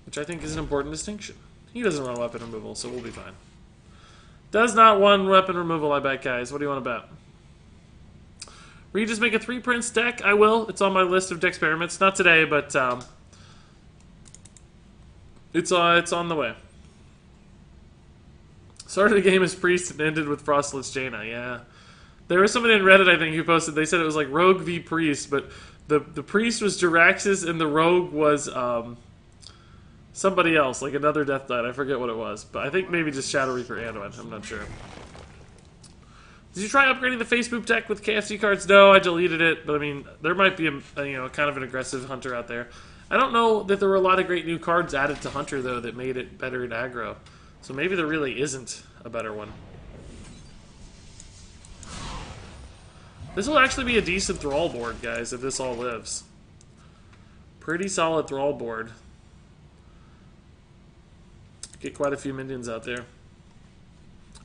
which I think is an important distinction. He doesn't run weapon removal, so we'll be fine. Does not want weapon removal, I bet, guys. What do you want to bet? Regis make a 3 Prince deck? I will. It's on my list of Decksperiments. Not today, but it's on the way. Started the game as Priest and ended with Frostless Jaina, yeah. There was somebody in Reddit, I think, who posted, they said it was like Rogue v Priest, but the Priest was Jiraxis and the Rogue was somebody else, like another Death Knight. I forget what it was, but I think maybe just Shadow Reaper Anduin. I'm not sure. Did you try upgrading the Facebook deck with KFC cards? No, I deleted it, but I mean, there might be a kind of an aggressive Hunter out there. I don't know that there were a lot of great new cards added to Hunter, though, that made it better in aggro. So maybe there really isn't a better one. This will actually be a decent Thrall board, guys, if this all lives. Pretty solid Thrall board. Get quite a few minions out there.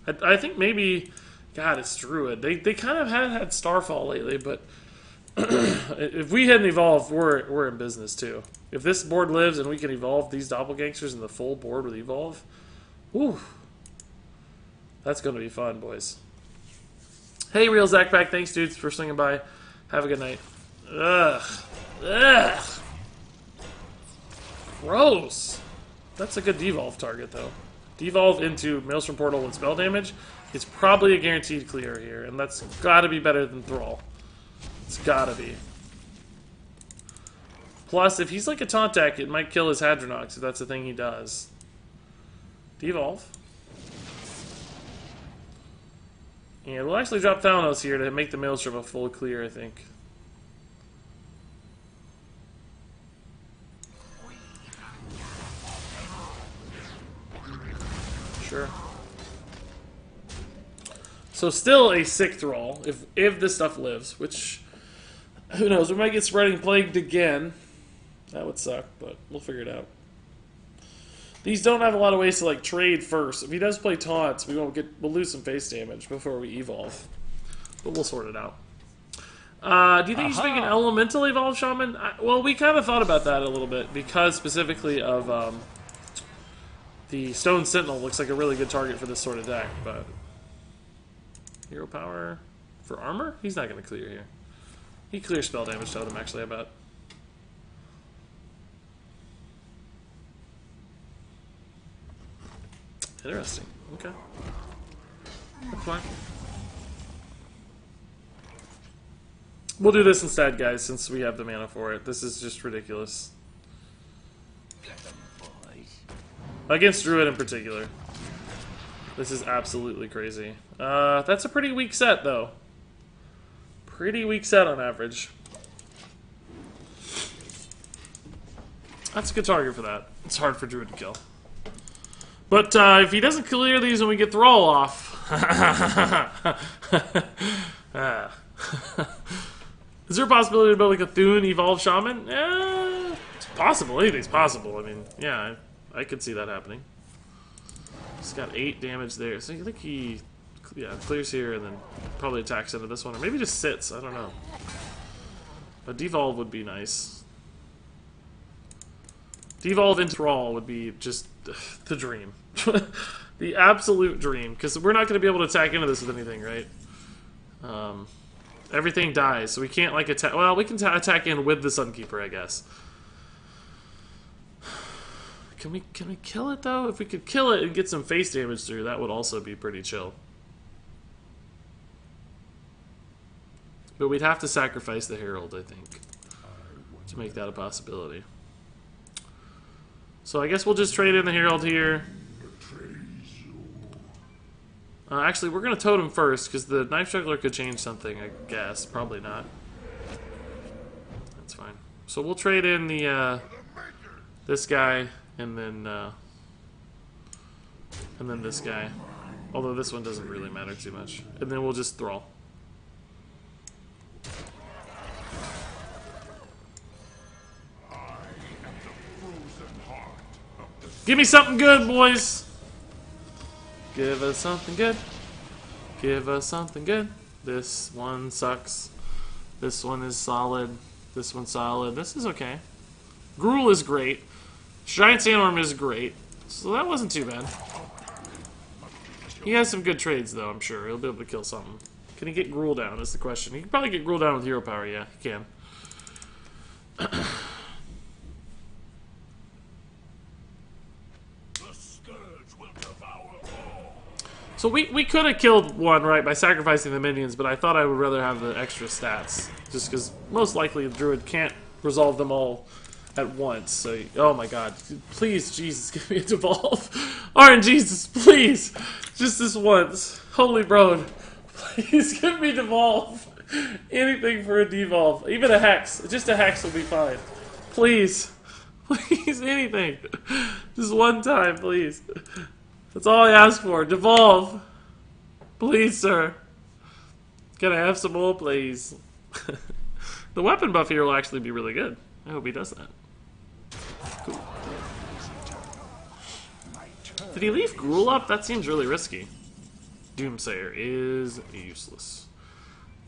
I think maybe... God, it's Druid. They kind of had Starfall lately, but if we hadn't evolved, we're in business too. If this board lives and we can evolve these doppelgangsters in the full board with evolve, whew, that's going to be fun, boys. Hey, Real Zachpack, thanks, dudes, for swinging by. Have a good night. Ugh. Ugh. Gross. That's a good devolve target, though. Devolve into Maelstrom Portal with spell damage. It's probably a guaranteed clear here, and that's gotta be better than Thrall. It's gotta be. Plus, if he's like a taunt deck, it might kill his Hadronox if that's the thing he does. Devolve. And we'll actually drop Thalanos here to make the Maelstrom a full clear, I think. Sure. So still a sick Thrall, if this stuff lives, which, who knows, we might get Spreading Plagued again. That would suck, but we'll figure it out. These don't have a lot of ways to like trade first. If he does play taunts, we'll lose some face damage before we evolve. But we'll sort it out. Do you think you should make an elemental evolved shaman? Well, we kind of thought about that a little bit because specifically of the stone sentinel looks like a really good target for this sort of deck, but hero power for armor? He's not going to clear here. He clears spell damage totem, actually, I bet. Interesting. Okay. That's fine. We'll do this instead, guys, since we have the mana for it. This is just ridiculous. Against Druid in particular. This is absolutely crazy. That's a pretty weak set, though. Pretty weak set on average. That's a good target for that. It's hard for Druid to kill. But if he doesn't clear these when we get Thrall off... Is there a possibility to build like a Thune evolved shaman? It's possible. Anything's possible. I mean, yeah, I could see that happening. He's got 8 damage there. So I think he clears here and then probably attacks into this one. Or maybe just sits. I don't know. A devolve would be nice. Devolve into Thrall would be just the dream. The absolute dream. Because we're not going to be able to attack into this with anything, right? Everything dies, so we can't like attack. Well, we can attack in with the Sunkeeper, I guess. Can we kill it though? If we could kill it and get some face damage through, that would also be pretty chill. But we'd have to sacrifice the Herald, I think, to make that a possibility. So I guess we'll just trade in the Herald here. Actually, we're going to totem first, because the Knife Juggler could change something, I guess. Probably not. That's fine. So we'll trade in the this guy, and then this guy. Although this one doesn't really matter too much. And then we'll just Thrall. Give me something good, boys! Give us something good. Give us something good. This one sucks. This one is solid. This one's solid. This is okay. Gruul is great. Giant Sandworm is great. So that wasn't too bad. He has some good trades, though, I'm sure. He'll be able to kill something. Can he get Gruul down, is the question. He can probably get Gruul down with hero power, yeah, he can. So we could have killed one, right, by sacrificing the minions, but I thought I would rather have the extra stats. Just because most likely the Druid can't resolve them all at once. So, oh my god. Please, Jesus, give me a devolve. RNGesus, please. Just this once. Holy Broad. Please give me devolve. Anything for a devolve. Even a hex. Just a hex will be fine. Please. Please, anything. Just one time, please. That's all I ask for. Devolve. Please, sir. Can I have some more, please? The weapon buff here will actually be really good. I hope he does that. Cool. Did he leave Gruul up? That seems really risky. Doomsayer is useless.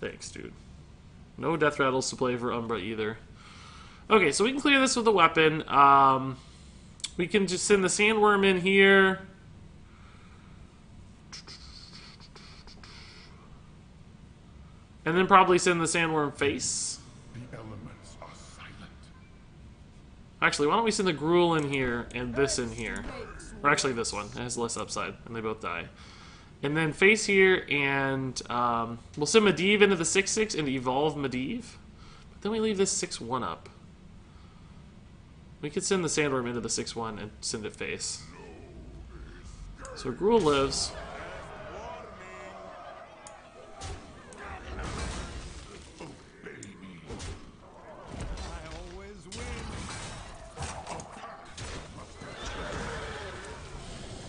Thanks, dude. No death rattles to play for Umbra either. Okay, so we can clear this with a weapon. We can just send the Sandworm in here. And then probably send the Sandworm face. The elements are silent. Actually, why don't we send the Gruul in here and this in here? Or actually this one. It has less upside, and they both die. And then face here, and we'll send Medivh into the 6/6 and evolve Medivh. But then we leave this 6/1 up. We could send the Sandworm into the 6/1 and send it face. So Gruul lives.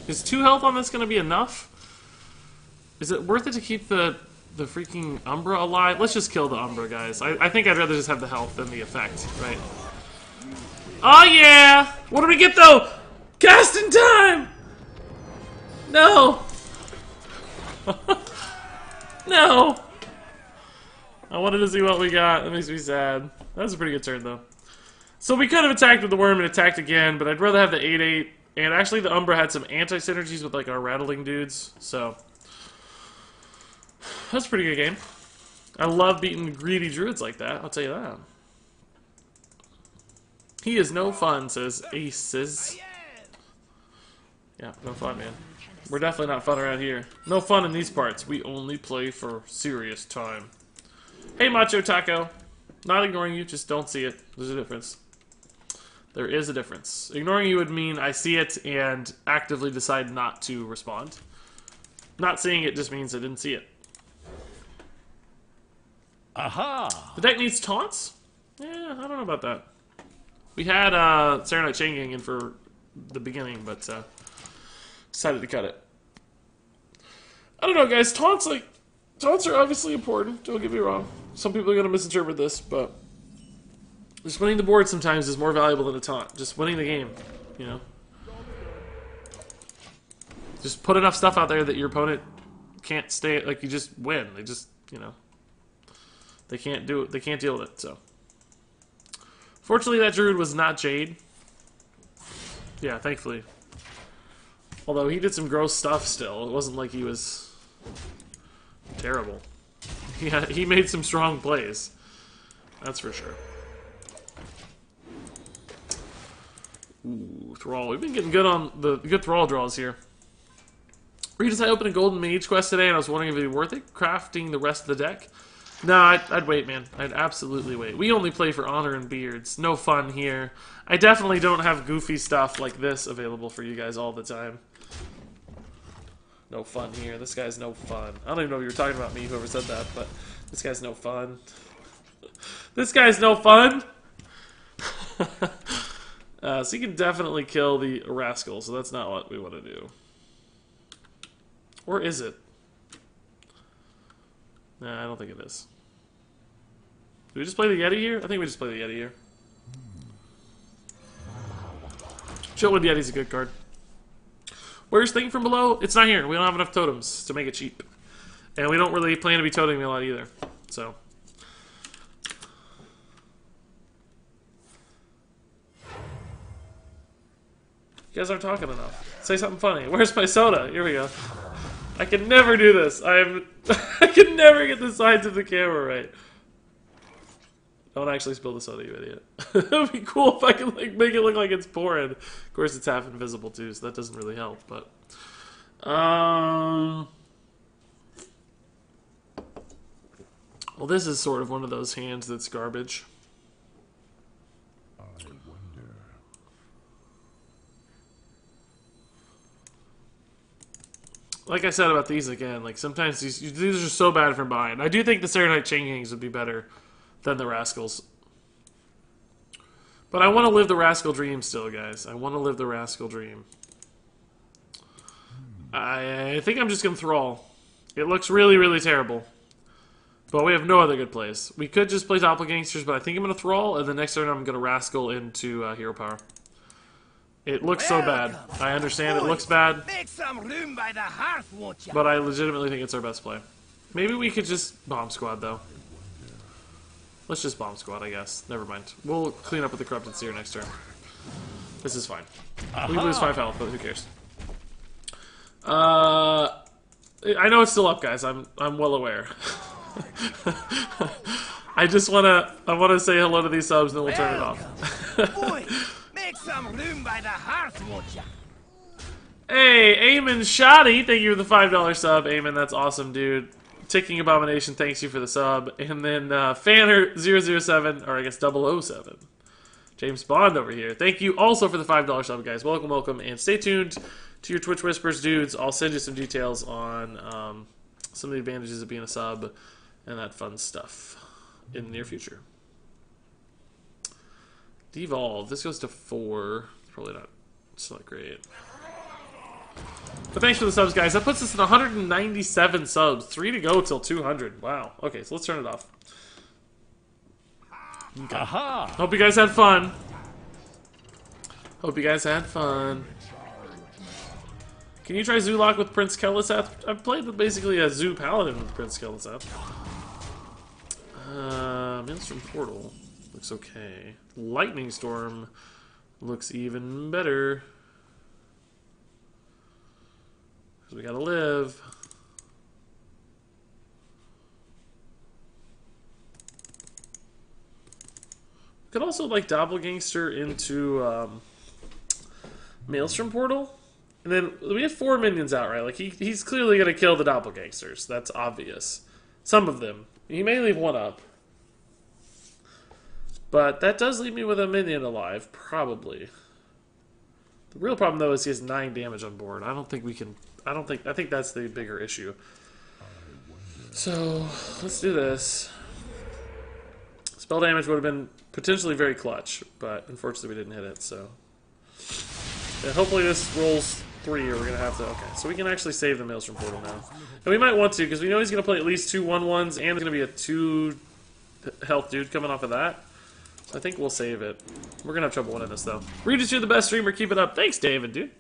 Is 2 health on this going to be enough? Is it worth it to keep the freaking Umbra alive? Let's just kill the Umbra, guys. I think I'd rather just have the health than the effect, right? Oh yeah! What do we get though? Cast in time! No! No! I wanted to see what we got. That makes me sad. That was a pretty good turn, though. So we could have attacked with the worm and attacked again, but I'd rather have the 8-8. And actually, the Umbra had some anti-synergies with, like, our rattling dudes. So, that's a pretty good game. I love beating greedy druids like that. I'll tell you that. He is no fun, says Aces. Yeah, no fun, man. We're definitely not fun around here. No fun in these parts. We only play for serious time. Hey, Macho Taco. Not ignoring you, just don't see it. There's a difference. There is a difference. Ignoring you would mean I see it and actively decide not to respond. Not seeing it just means I didn't see it. Aha! The deck needs taunts? Yeah, I don't know about that. We had Serenite Chain Gang in for the beginning, but decided to cut it. I don't know, guys. Taunts are obviously important. Don't get me wrong. Some people are going to misinterpret this, but just winning the board sometimes is more valuable than a taunt. Just winning the game, you know. Just put enough stuff out there that your opponent can't stay. Like, you just win. They just, you know, they can't do it. They can't deal with it. So, fortunately, that druid was not Jade. Yeah, thankfully. Although he did some gross stuff still. It wasn't like he was terrible. Yeah, he made some strong plays. That's for sure. Ooh, Thrall. We've been getting good on the good Thrall draws here. Regis, I opened a Golden Mage quest today, and I was wondering if it'd be worth it crafting the rest of the deck. No, I'd wait, man. I'd absolutely wait. We only play for honor and beards. No fun here. I definitely don't have goofy stuff like this available for you guys all the time. No fun here. This guy's no fun. I don't even know if you were talking about me, whoever said that, but this guy's no fun. This guy's no fun! So you can definitely kill the rascal, so that's not what we want to do. Or is it? Nah, I don't think it is. Do we just play the Yeti here? I think we just play the Yeti here. Chillwood Yeti's a good card. Where's Thing from Below? It's not here. We don't have enough totems to make it cheap. And we don't really plan to be toteming a lot either. So. You guys aren't talking enough. Say something funny. Where's my soda? Here we go. I can never do this. I can never get the sides of the camera right. Don't actually spill the soda, you idiot. It would be cool if I could like make it look like it's pouring. Of course, it's half invisible too, so that doesn't really help. But well, this is sort of one of those hands that's garbage. I wonder. Like I said about these again, like sometimes these are so bad from behind. I do think the Serenite Chain Gangs would be better than the Rascals. But I want to live the Rascal dream still, guys. I want to live the Rascal dream. I think I'm just going to Thrall. It looks really, really terrible. But we have no other good plays. We could just play Doppelgangsters, but I think I'm going to Thrall, and the next turn I'm going to Rascal into Hero Power. It looks so bad. I understand it looks bad. Make some room by the hearth, won't you? But I legitimately think it's our best play. Maybe we could just Bomb Squad, though. Let's just Bomb Squad, I guess. Never mind. We'll clean up with the Corrupted Seer next turn. This is fine. We lose 5 health, but who cares? I know it's still up, guys. I'm well aware. I wanna say hello to these subs, and then we'll turn it off. Boy, make some room by the hearth, won't you? Hey, Eamon Shoddy, thank you for the $5 sub. Eamon, that's awesome, dude. Ticking Abomination, thanks you for the sub. And then Fanner007, or I guess 007. James Bond over here. Thank you also for the $5 sub, guys. Welcome, welcome. And stay tuned to your Twitch Whispers, dudes. I'll send you some details on some of the advantages of being a sub and that fun stuff in the near future. Devolve. This goes to 4. Probably not. It's not great. But thanks for the subs, guys. That puts us at 197 subs. 3 to go till 200. Wow. Okay, so let's turn it off. Okay. Aha! Hope you guys had fun. Hope you guys had fun. Can you try Zulok with Prince Kel'Thuzad? I've played with basically a Zoo Paladin with Prince Kel'Thuzad. Maelstrom Portal looks okay. Lightning Storm looks even better. Because we gotta live. Could also like Doppelgangster into Maelstrom Portal. And then we have 4 minions out, right? Like he's clearly gonna kill the Doppelgangsters. That's obvious. Some of them. He may leave one up. But that does leave me with a minion alive, probably. The real problem though is he has 9 damage on board. I think that's the bigger issue. So let's do this. Spell damage would have been potentially very clutch, but unfortunately we didn't hit it, so. Yeah, hopefully this rolls 3 or we're gonna have to. Okay, so we can actually save the Maelstrom Portal now. And we might want to, because we know he's gonna play at least 2 1/1s, and there's gonna be a 2 health dude coming off of that. So I think we'll save it. We're gonna have trouble winning this though. Regis, you're the best streamer, keep it up. Thanks, David, dude.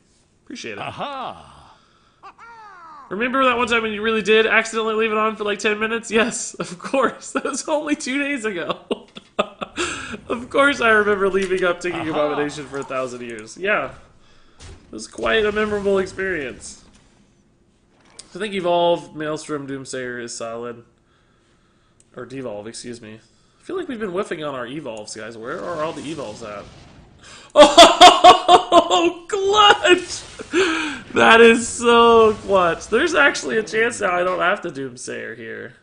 Appreciate it. Aha! Remember that one time when you really did accidentally leave it on for like 10 minutes? Yes, of course. That was only 2 days ago. Of course I remember leaving up Ticking Abomination for 1,000 years. Yeah. It was quite a memorable experience. I think Evolve, Maelstrom, Doomsayer is solid. Or Devolve, excuse me. I feel like we've been whiffing on our Evolves, guys. Where are all the Evolves at? Oh, clutch! That is so clutch. There's actually a chance now I don't have to Doomsayer here.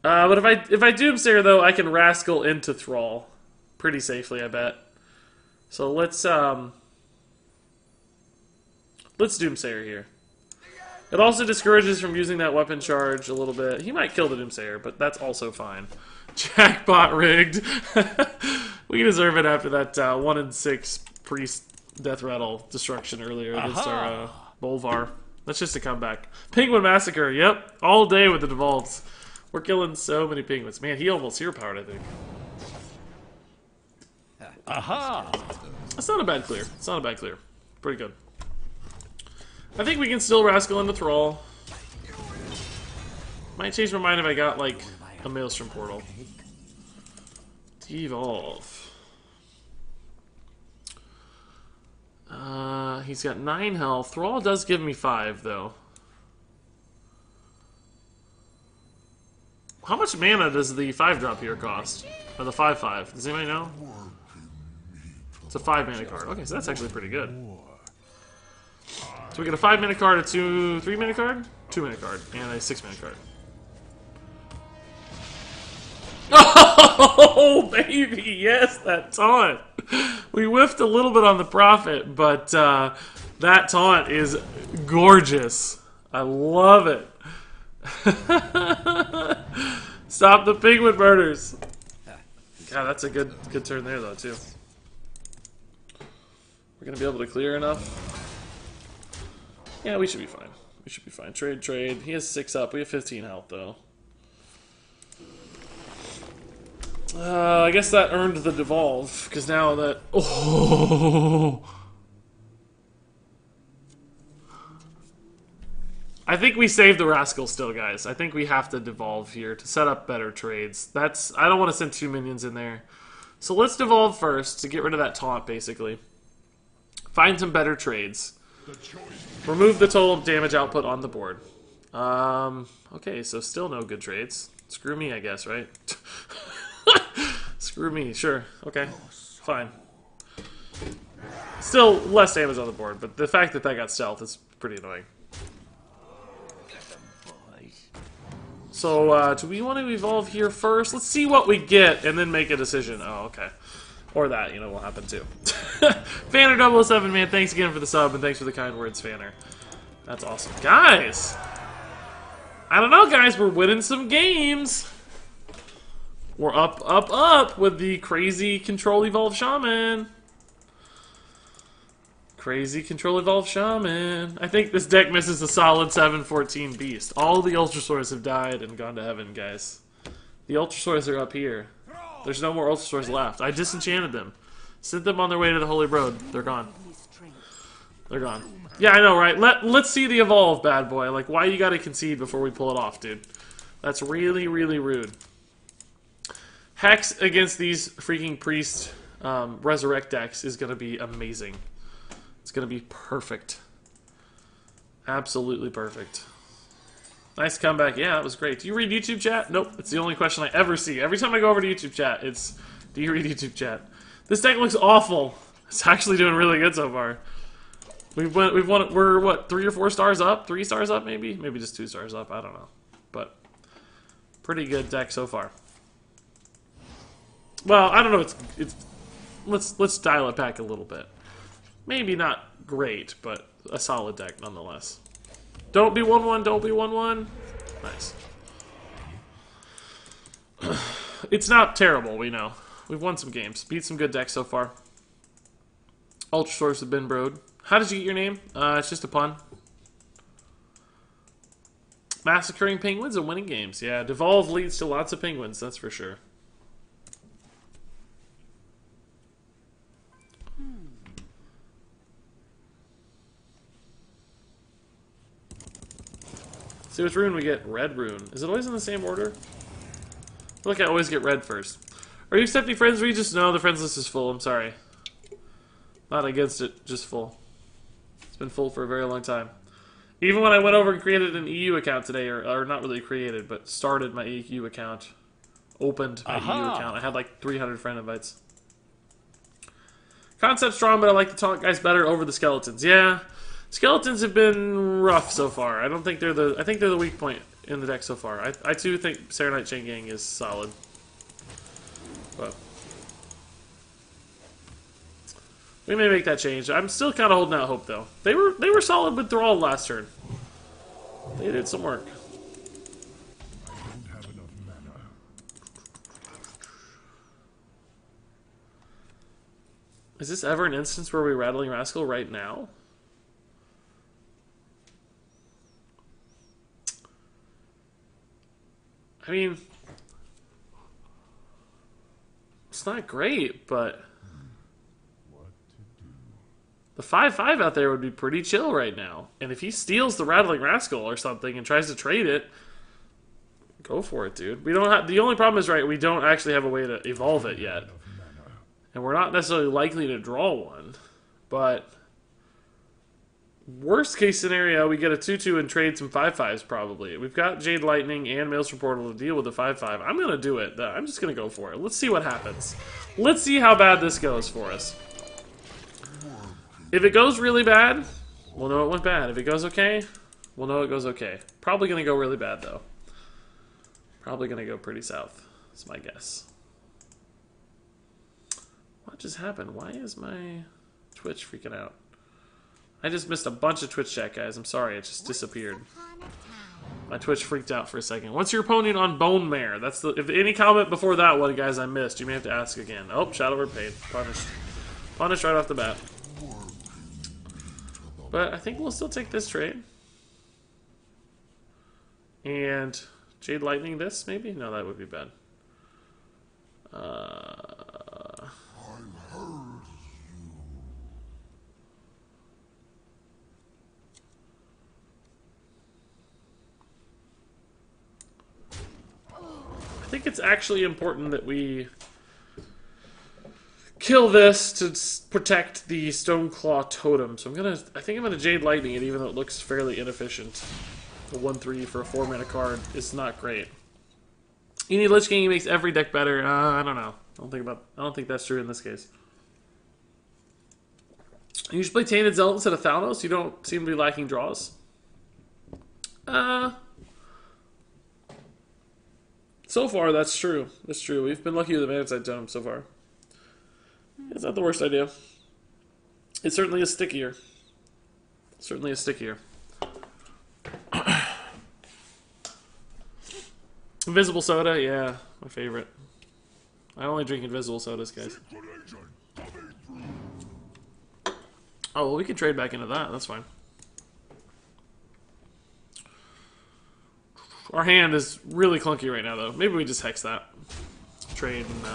But if I Doomsayer though, I can Rascal into Thrall pretty safely, I bet. So let's Doomsayer here. It also discourages from using that weapon charge a little bit. He might kill the Doomsayer, but that's also fine. Jackpot rigged. We deserve it after that 1 in 6 priest death rattle destruction earlier against our Bolvar. That's just a comeback. Penguin Massacre, yep. All day with the devolves. We're killing so many penguins. Man, he almost hero powered, I think. Aha! That's not a bad clear. It's not a bad clear. Pretty good. I think we can still Rascal into Thrall. Might change my mind if I got, like, a Maelstrom Portal. Devolve. He's got 9 health. Thrall does give me 5, though. How much mana does the 5-drop here cost? Or the 5/5? Does anybody know? It's a 5 mana card. Okay, so that's actually pretty good. So we get a 5 mana card, a 3 mana card, 2 mana card, and a 6 mana card. Oh, baby! Yes, that taunt! We whiffed a little bit on the profit, but that taunt is gorgeous. I love it. Stop the penguin murders. God, that's a good turn there, though, too. We're gonna be able to clear enough. Yeah, we should be fine. We should be fine. Trade. He has 6 up. We have 15 health, though. I guess that earned the devolve, because now that... Oh! I think we save the Rascal still, guys. I think we have to devolve here to set up better trades. I don't want to send 2 minions in there. So let's devolve first to get rid of that taunt, basically. Find some better trades. Remove the total damage output on the board. Okay, so still no good trades. Screw me, I guess, right? Screw me, sure. Okay, fine. Still less damage on the board, but the fact that got stealth is pretty annoying. So, do we want to evolve here first? Let's see what we get and then make a decision. Oh, okay. Or that, will happen too. Fanner007, man, thanks again for the sub and thanks for the kind words, Fanner. That's awesome. Guys! I don't know, guys. We're winning some games. We're up with the crazy Control Evolve Shaman. Crazy Control Evolve Shaman. I think this deck misses a solid 7/14 Beast. All the Ultrasaurs have died and gone to heaven, guys. The Ultrasaurs are up here. There's no more Ultrasaurs left. I disenchanted them. Sent them on their way to the Holy Road. They're gone. They're gone. Yeah, I know, right? Let's see the Evolve, bad boy. Like, why you gotta concede before we pull it off, dude? That's really, really rude. Hex against these freaking priest resurrect decks is going to be amazing. It's going to be perfect. Absolutely perfect. Nice comeback. Yeah, that was great. Do you read YouTube chat? Nope. It's the only question I ever see. Every time I go over to YouTube chat, it's, do you read YouTube chat? This deck looks awful. It's actually doing really good so far. We're what, 3 or 4 stars up? 3 stars up maybe? Maybe just 2 stars up. I don't know. But pretty good deck so far. Well, I don't know. Let's dial it back a little bit. Maybe not great, but a solid deck nonetheless. Don't be 1-1. Don't be 1-1. Nice. It's not terrible. We know. We've won some games. Beat some good decks so far. Ultra Source have been broed. How did you get your name? It's just a pun. Massacring penguins and winning games. Yeah, Devolve leads to lots of penguins, that's for sure. See which rune we get? Red rune. Is it always in the same order? I feel like I always get red first. Are you accepting friends, Regis? No, the friends list is full. I'm sorry. Not against it, just full. It's been full for a very long time. Even when I went over and created an EU account today, or not really created, but started my EU account, opened my EU account, I had like 300 friend invites. Concept strong, but I like to talk guys better over the skeletons. Yeah, skeletons have been rough so far. I think they're the weak point in the deck so far. I too think Serenite Chain Gang is solid. But we may make that change. I'm still kind of holding out hope, though. They were solid with Thrall last turn. They did some work. I don't have enough mana. Is this ever an instance where we're Rattling Rascal right now? I mean, it's not great, but the 5/5 out there would be pretty chill right now. And if he steals the Rattling Rascal or something and tries to trade it, go for it, dude. We don't have. The only problem is, right, we don't actually have a way to evolve it yet. And we're not necessarily likely to draw one. But worst case scenario, we get a 2/2 and trade some 5/5s probably. We've got Jade Lightning and Maelstrom Portal to deal with the 5/5. I'm going to do it. I'm just going to go for it. Let's see what happens. Let's see how bad this goes for us. If it goes really bad, we'll know it went bad. If it goes okay, we'll know it goes okay. Probably going to go really bad, though. Probably going to go pretty south. That's my guess. What just happened? Why is my Twitch freaking out? I just missed a bunch of Twitch chat, guys. I'm sorry. It just disappeared. My Twitch freaked out for a second. What's your opinion on Bone Mare? That's the. If any comment before that one, guys, I missed. You may have to ask again. Oh, Shadow Repaid. Punished. Punished right off the bat. But I think we'll still take this trade. And Jade Lightning this, maybe? No, that would be bad. I think it's actually important that we kill this to protect the Stoneclaw Totem. So I think I'm gonna Jade Lightning it, even though it looks fairly inefficient. The 1/3 for a 4-mana card is not great. You need Lich King, he makes every deck better. I don't know. I don't think that's true in this case. You should play Tainted Zealot instead of Thalnos. You don't seem to be lacking draws. So far, that's true. That's true. We've been lucky with the Manside Tome so far. It's not the worst idea. It certainly is stickier. Certainly is stickier. Invisible Soda, yeah, my favorite. I only drink Invisible Sodas, guys. Oh, well, we can trade back into that. That's fine. Our hand is really clunky right now, though. Maybe we just hex that. Trade and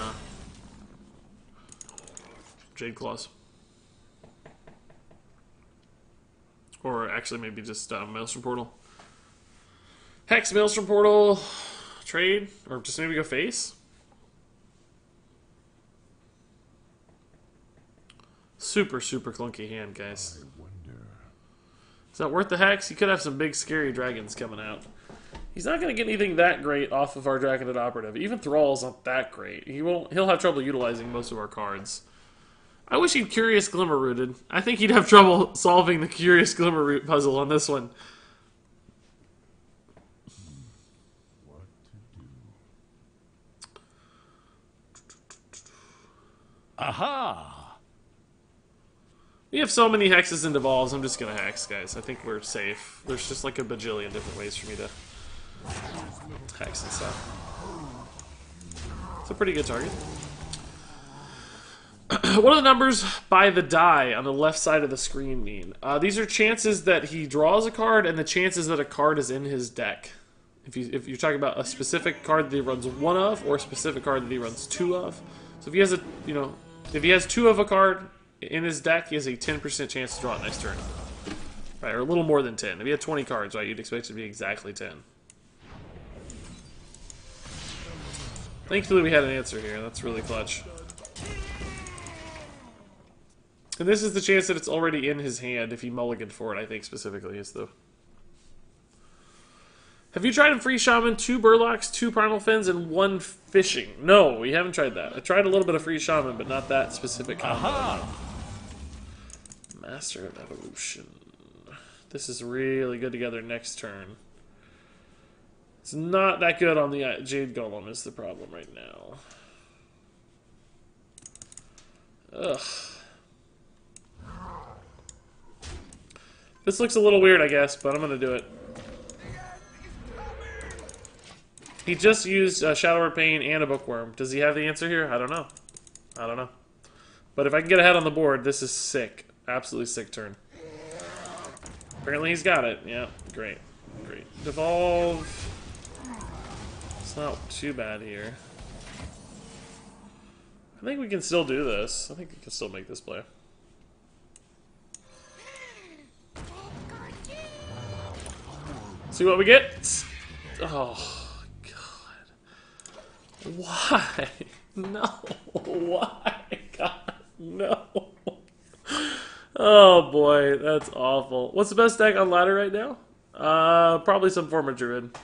Jade Claws. Or actually, maybe just Maelstrom Portal. Hex Maelstrom Portal. Trade. Or just maybe go face. Super, super clunky hand, guys. I wonder. Is that worth the hex? He could have some big scary dragons coming out. He's not going to get anything that great off of our Dragonid Operative. Even Thrall's not that great. He'll have trouble utilizing most of our cards. I wish he'd Curious Glimmer Rooted. I think he'd have trouble solving the Curious Glimmer Root puzzle on this one. What to do? Aha! We have so many hexes and devolves, I'm just going to hex, guys. I think we're safe. There's just like a bajillion different ways for me to hex and stuff. It's a pretty good target. What do the numbers by the die on the left side of the screen mean? These are chances that he draws a card and the chances that a card is in his deck. If you're talking about a specific card that he runs one of or a specific card that he runs two of. So if he has if he has two of a card in his deck, he has a 10% chance to draw it next turn. Right, or a little more than 10. If he had 20 cards, right, you'd expect it to be exactly 10. Thankfully we had an answer here. That's really clutch. And this is the chance that it's already in his hand if he mulliganed for it, I think, specifically. Is the... Have you tried in Free Shaman 2 Burlocks, 2 Primal Fins, and 1 Fishing? No, we haven't tried that. I tried a little bit of Free Shaman, but not that specific combo. Master of Evolution. This is really good together next turn. It's not that good on the Jade Golem is the problem right now. Ugh. This looks a little weird, I guess, but I'm going to do it. He just used Shadow or Pain and a Bookworm. Does he have the answer here? I don't know. I don't know. But if I can get ahead on the board, this is sick. Absolutely sick turn. Apparently he's got it. Yeah, great. Great. Devolve. It's not too bad here. I think we can still do this. I think we can still make this play. See what we get? Oh, God. Why? No. Why? God, no. Oh, boy. That's awful. What's the best deck on ladder right now? Probably some form of Druid.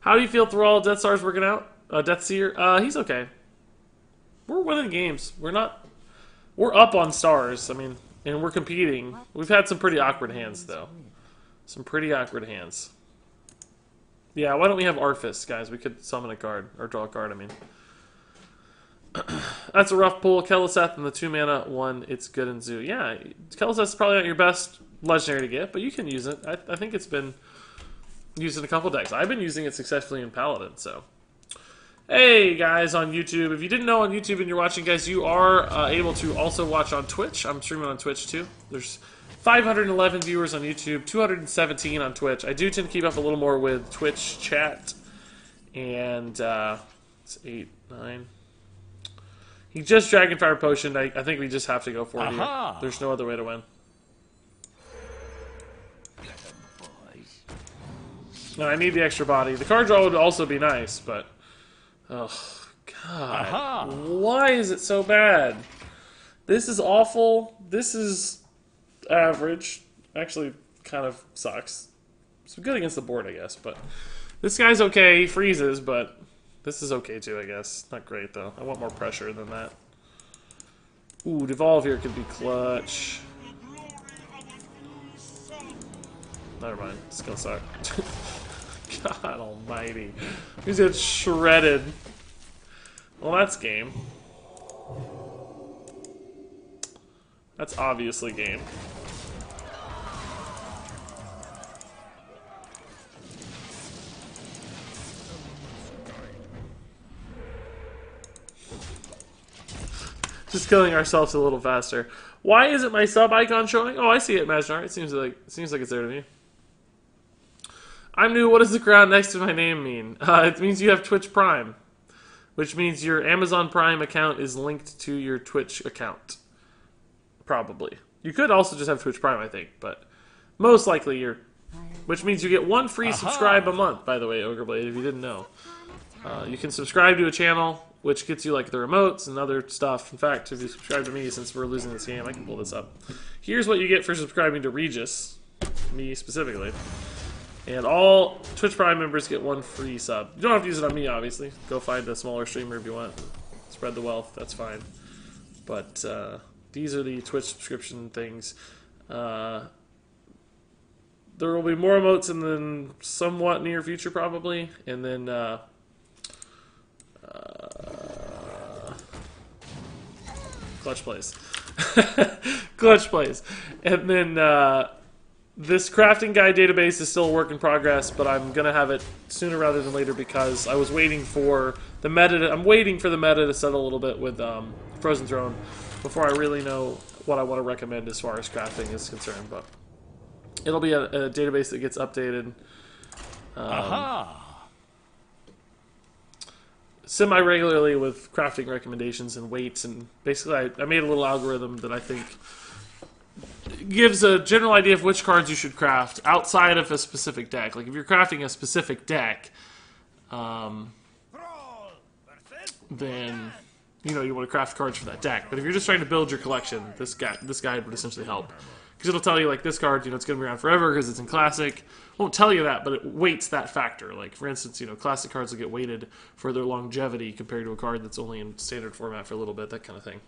How do you feel Thrall Death Star's working out? Deathseer? He's okay. We're winning games. We're up on stars. I mean, and we're competing. We've had some pretty awkward hands, though. Some pretty awkward hands. Yeah, why don't we have Arfist, guys? We could summon a card. Or draw a card, I mean. That's a rough pull. Keleseth and the 2-mana one. It's good in Zoo. Yeah, Keleseth's probably not your best legendary to get, but you can use it. I think it's been used in a couple decks. I've been using it successfully in Paladin, so... Hey, guys, on YouTube. If you didn't know on YouTube and you're watching, guys, you are able to also watch on Twitch. I'm streaming on Twitch, too. There's 511 viewers on YouTube, 217 on Twitch. I do tend to keep up a little more with Twitch chat. And, it's 8, 9... He just Dragonfire Potioned. I think we just have to go for it here. There's no other way to win. No, I need the extra body. The card draw would also be nice, but... Oh, God. Why is it so bad? This is awful. This is average. Actually, kind of sucks. It's good against the board, I guess, but... This guy's okay. He freezes, but... This is okay too, I guess. Not great, though. I want more pressure than that. Ooh, Devolve here could be clutch. Never mind. It's gonna suck. God almighty. He's getting shredded. Well, that's game. That's obviously game. Just killing ourselves a little faster. Why isn't my sub icon showing? Oh, I see it, Maginar. It seems like it's there to me. I'm new. What does the crown next to my name mean? It means you have Twitch Prime, which means your Amazon Prime account is linked to your Twitch account. Probably. You could also just have Twitch Prime, I think, but most likely you're. Which means you get 1 free subscribe a month. By the way, Ogreblade, if you didn't know. You can subscribe to a channel, which gets you like the remotes and other stuff. In fact, if you subscribe to me, since we're losing this game, I can pull this up. Here's what you get for subscribing to Regis, me specifically. And all Twitch Prime members get 1 free sub. You don't have to use it on me, obviously. Go find a smaller streamer if you want. Spread the wealth, that's fine. But these are the Twitch subscription things. There will be more emotes in the somewhat near future, probably. And then Clutch Plays. Clutch Plays. And then this crafting guide database is still a work in progress, but I'm going to have it sooner rather than later because I was waiting for the meta. I'm waiting for the meta to settle a little bit with Frozen Throne before I really know what I want to recommend as far as crafting is concerned. But it'll be a database that gets updated semi-regularly with crafting recommendations and weights. And basically, I made a little algorithm that I think gives a general idea of which cards you should craft outside of a specific deck. Like if you're crafting a specific deck, then you know you want to craft cards for that deck. But if you're just trying to build your collection, this guide would essentially help because it'll tell you like this card, you know, it's going to be around forever because it's in classic. Won't tell you that, but it weights that factor. Like for instance, you know, classic cards will get weighted for their longevity compared to a card that's only in standard format for a little bit, that kind of thing.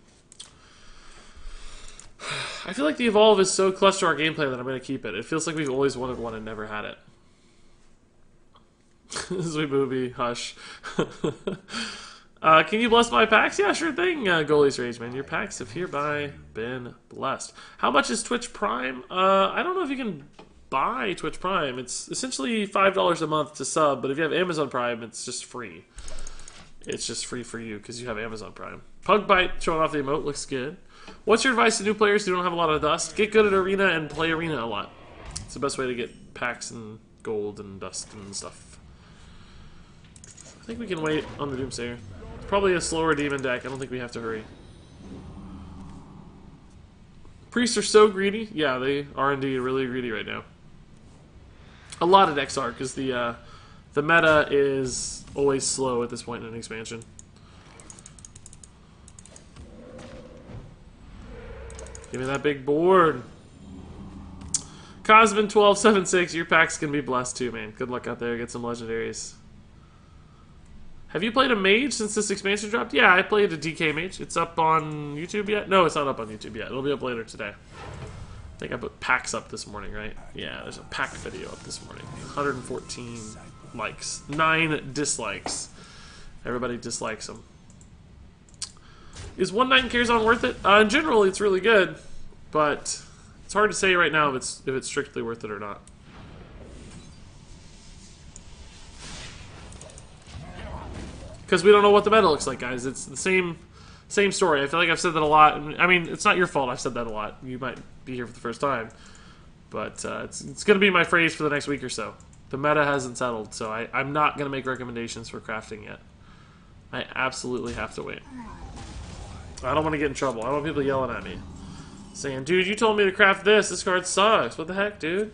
I feel like the Evolve is so clutch to our gameplay that I'm going to keep it. It feels like we've always wanted one and never had it. Sweet movie, hush. Can you bless my packs? Yeah, sure thing, Goalie's Rage, man. Your packs have hereby been blessed. How much is Twitch Prime? I don't know if you can buy Twitch Prime. It's essentially $5 a month to sub, but if you have Amazon Prime, it's just free. It's just free for you because you have Amazon Prime. Pug Bite showing off the emote looks good. What's your advice to new players who don't have a lot of dust? Get good at Arena and play Arena a lot. It's the best way to get packs and gold and dust and stuff. I think we can wait on the Doomsayer. It's probably a slower demon deck. I don't think we have to hurry. Priests are so greedy. Yeah, they are indeed really greedy right now. A lot of decks are, because the meta is always slow at this point in an expansion. Give me that big board. Cosmin1276, your pack's gonna be blessed too, man. Good luck out there. Get some legendaries. Have you played a mage since this expansion dropped? Yeah, I played a DK mage. It's up on YouTube yet? No, it's not up on YouTube yet. It'll be up later today. I think I put packs up this morning, right? Yeah, there's a pack video up this morning. 114 likes. 9 dislikes. Everybody dislikes them. Is 1/9 Cares worth it? In general, it's really good, but it's hard to say right now if it's strictly worth it or not. Because we don't know what the meta looks like, guys. It's the same story. I feel like I've said that a lot. I mean, it's not your fault I've said that a lot. You might be here for the first time. But it's going to be my phrase for the next week or so. The meta hasn't settled, so I'm not going to make recommendations for crafting yet. I absolutely have to wait. I don't want to get in trouble. I don't want people yelling at me. Saying, dude, you told me to craft this. This card sucks. What the heck, dude?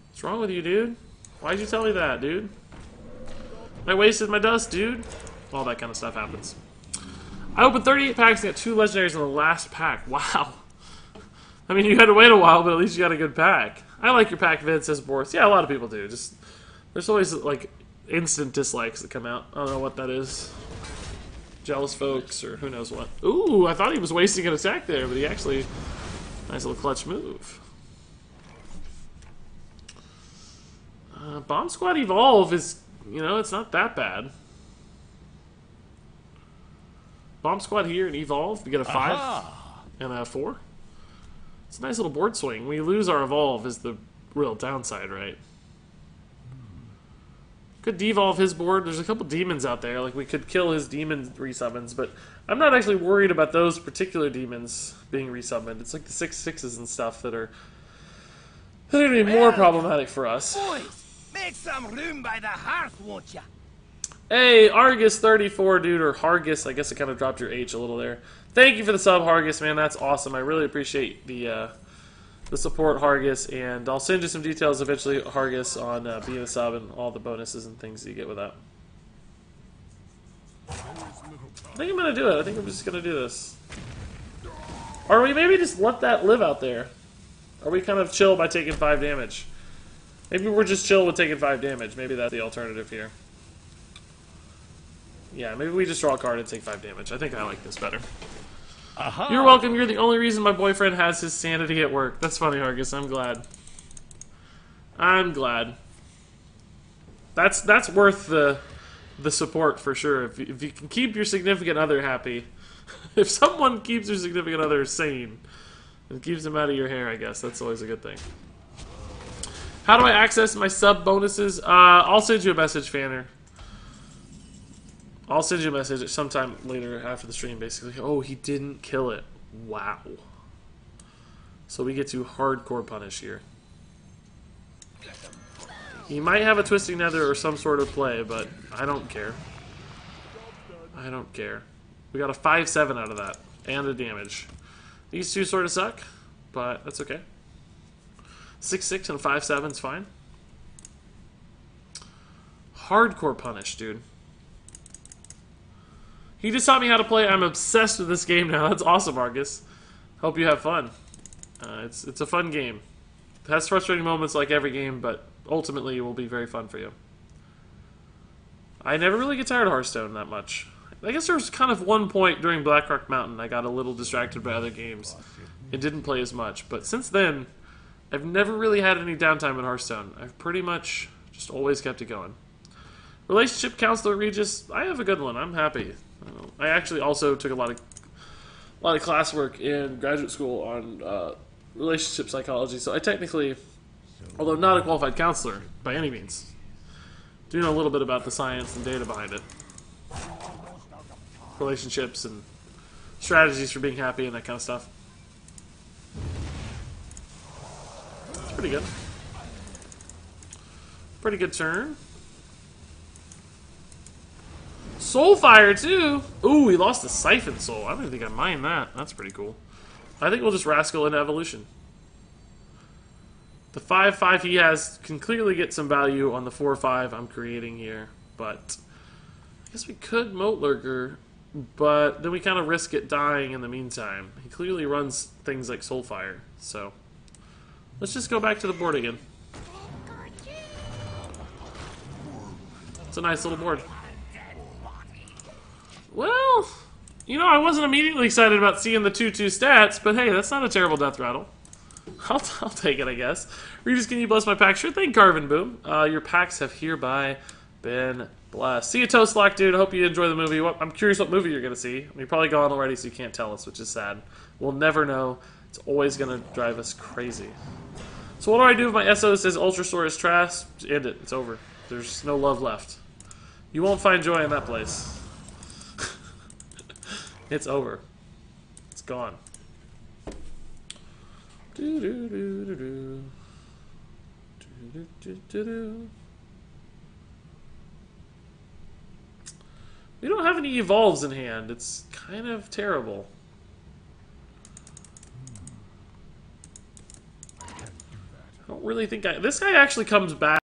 What's wrong with you, dude? Why'd you tell me that, dude? I wasted my dust, dude. All that kind of stuff happens. I opened 38 packs and got 2 legendaries in the last pack. Wow. I mean, you had to wait a while, but at least you got a good pack. I like your pack, Vid, says Boris. Yeah, a lot of people do. Just there's always, like, instant dislikes that come out. I don't know what that is. Jealous folks, or who knows what. Ooh, I thought he was wasting an attack there, but he actually... Nice little clutch move. Bomb Squad Evolve is... You know, it's not that bad. Bomb Squad here and Evolve, we get a 5 and a 4. It's a nice little board swing. We lose our Evolve is the real downside, right? Could devolve his board. There's a couple demons out there. Like, we could kill his demon resummons, but I'm not actually worried about those particular demons being resummoned. It's like the 6/6s and stuff that are going to be more problematic for us. Boys, make some room by the hearth, won't ya? Hey, Argus34, dude, or Hargus. I guess I kind of dropped your H a little there. Thank you for the sub, Hargus, man. That's awesome. I really appreciate the support, Hargus, and I'll send you some details eventually, Hargus, on being a sub and all the bonuses and things that you get with that. I think I'm gonna do it. I think I'm just gonna do this. Or we maybe just let that live out there. Are we kind of chill by taking 5 damage? Maybe we're just chill with taking 5 damage. Maybe that's the alternative here. Yeah, maybe we just draw a card and take 5 damage. I think I like this better. Aha. You're welcome. You're the only reason my boyfriend has his sanity at work. That's funny, Argus. I'm glad. I'm glad. That's worth the support for sure. If you can keep your significant other happy, if someone keeps your significant other sane and keeps them out of your hair, I guess that's always a good thing. How do I access my sub bonuses? I'll send you a message, Fanner. I'll send you a message sometime later after the stream, basically. Oh, he didn't kill it. Wow. So we get to hardcore punish here. He might have a Twisting Nether or some sort of play, but I don't care. I don't care. We got a 5-7 out of that, and a damage. These two sort of suck, but that's okay. 6-6 and 5-7 is fine. Hardcore punish, dude. He just taught me how to play. I'm obsessed with this game now. That's awesome, Argus. Hope you have fun. It's a fun game. It has frustrating moments like every game, but ultimately it will be very fun for you. I never really get tired of Hearthstone that much. I guess there was kind of one point during Blackrock Mountain I got a little distracted by other games and didn't play as much. But since then, I've never really had any downtime in Hearthstone. I've pretty much just always kept it going. Relationship counselor Regis, I have a good one. I'm happy. I actually also took a lot of classwork in graduate school on relationship psychology, so I technically, although not a qualified counselor by any means, do know a little bit about the science and data behind it. Relationships and strategies for being happy and that kind of stuff. It's pretty good. Pretty good turn. Soulfire too! Ooh, he lost the Siphon Soul. I don't even think I mind that. That's pretty cool. I think we'll just Rascal into Evolution. The 5-5 he has can clearly get some value on the 4-5 I'm creating here, but I guess we could Moat Lurker, but then we kind of risk it dying in the meantime. He clearly runs things like Soulfire, so let's just go back to the board again. It's a nice little board. Well, you know, I wasn't immediately excited about seeing the 2-2 stats, but hey, that's not a terrible death rattle. I'll take it, I guess. Regis, can you bless my pack? Sure thing, Carvin Boom. Your packs have hereby been blessed. See you, Toastlock, dude. I hope you enjoy the movie. I'm curious what movie you're going to see. I mean, you're probably gone already, so you can't tell us, which is sad. We'll never know. It's always going to drive us crazy. So what do I do if my SO says Ultra Store is trash? End it. It's over. There's no love left. You won't find joy in that place. It's over. It's gone. Do do do do do. Do do do do. We don't have any evolves in hand. It's kind of terrible. I don't really think this guy actually comes back.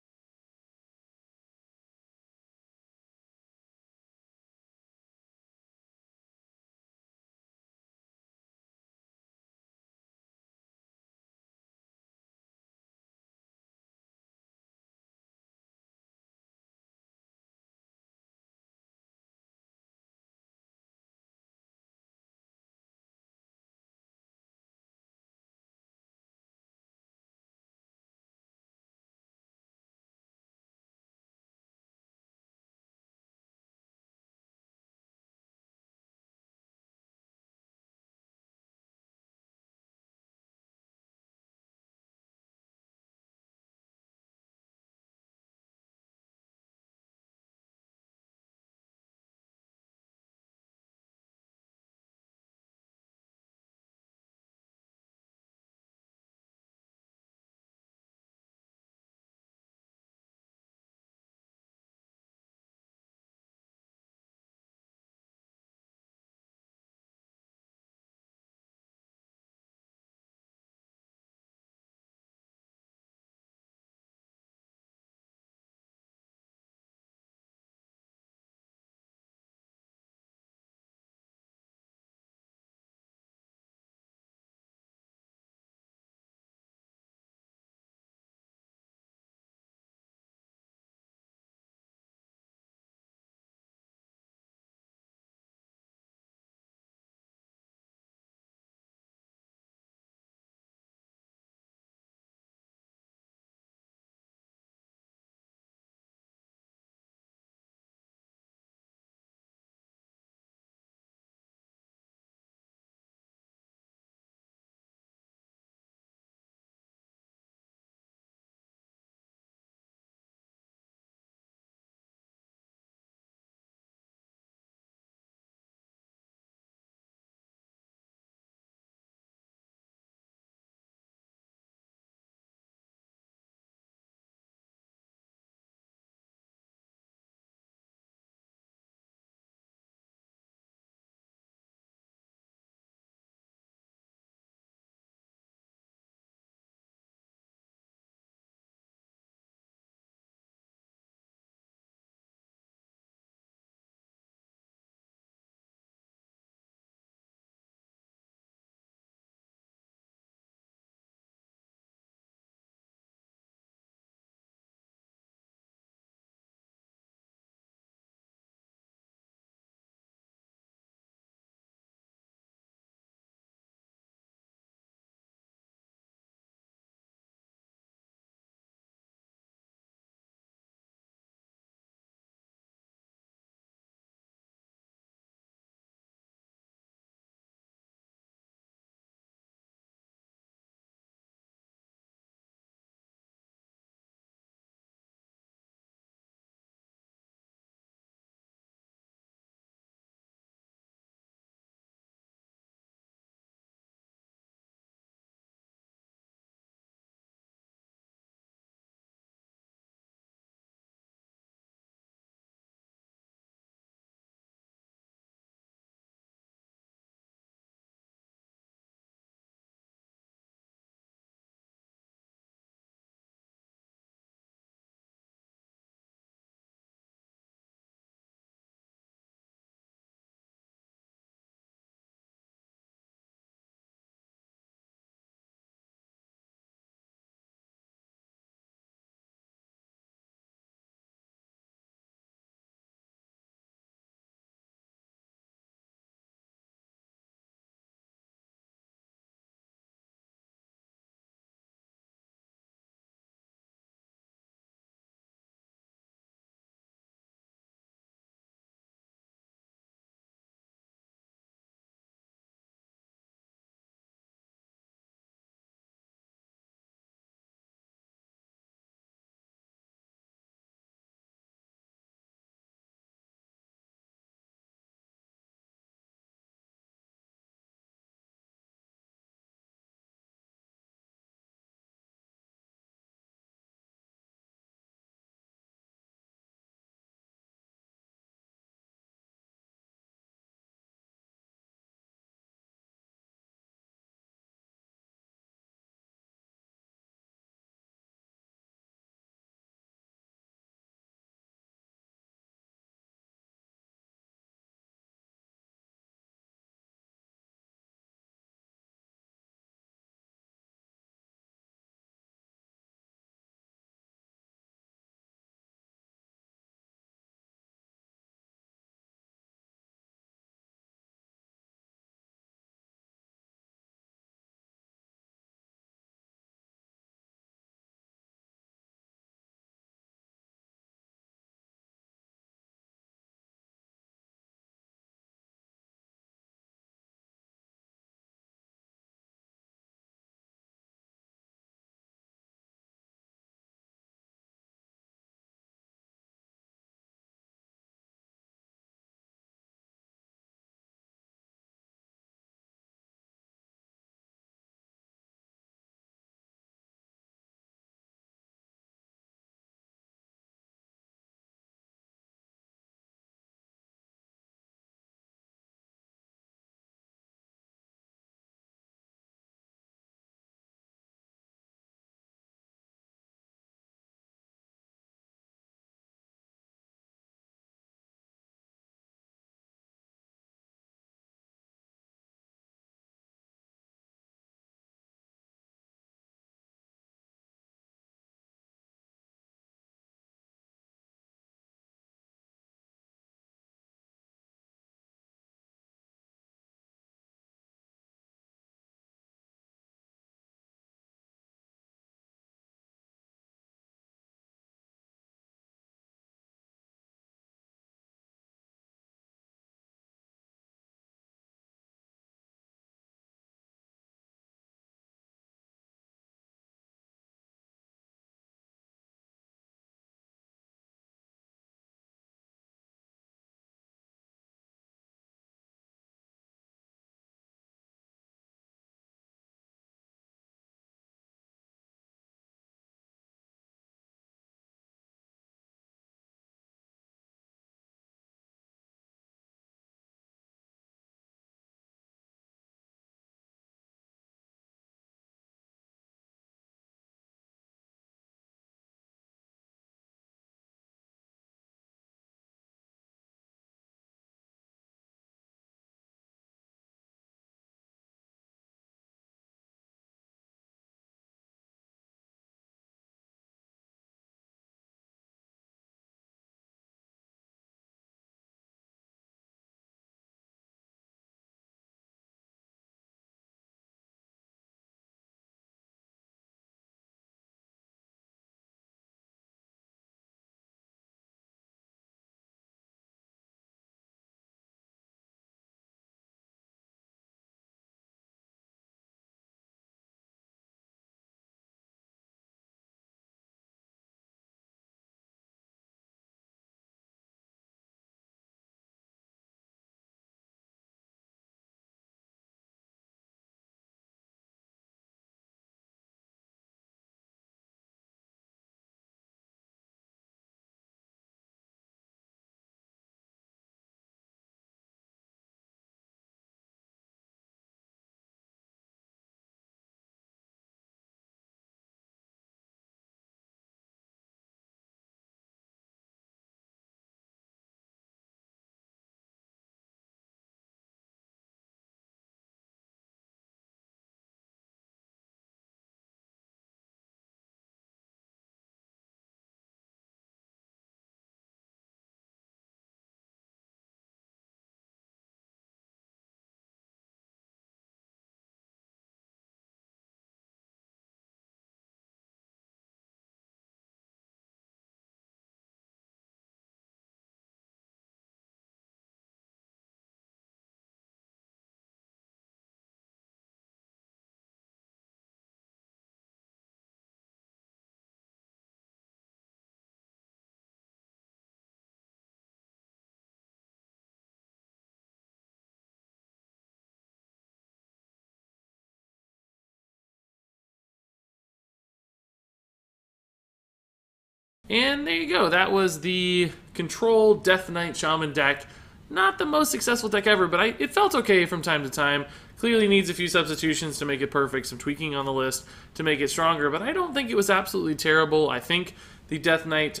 And there you go. That was the Control Death Knight Shaman deck. Not the most successful deck ever, but it felt okay from time to time. Clearly needs a few substitutions to make it perfect, some tweaking on the list to make it stronger, but I don't think it was absolutely terrible. I think the Death Knight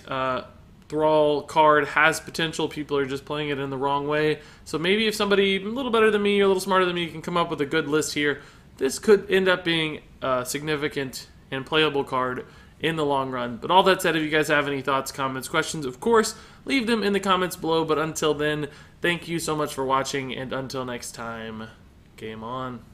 Thrall card has potential. People are just playing it in the wrong way. So maybe if somebody a little better than me or a little smarter than me can come up with a good list here, this could end up being a significant and playable card in the long run. But all that said, if you guys have any thoughts, comments, questions, of course, leave them in the comments below. But until then, thank you so much for watching, and until next time, game on.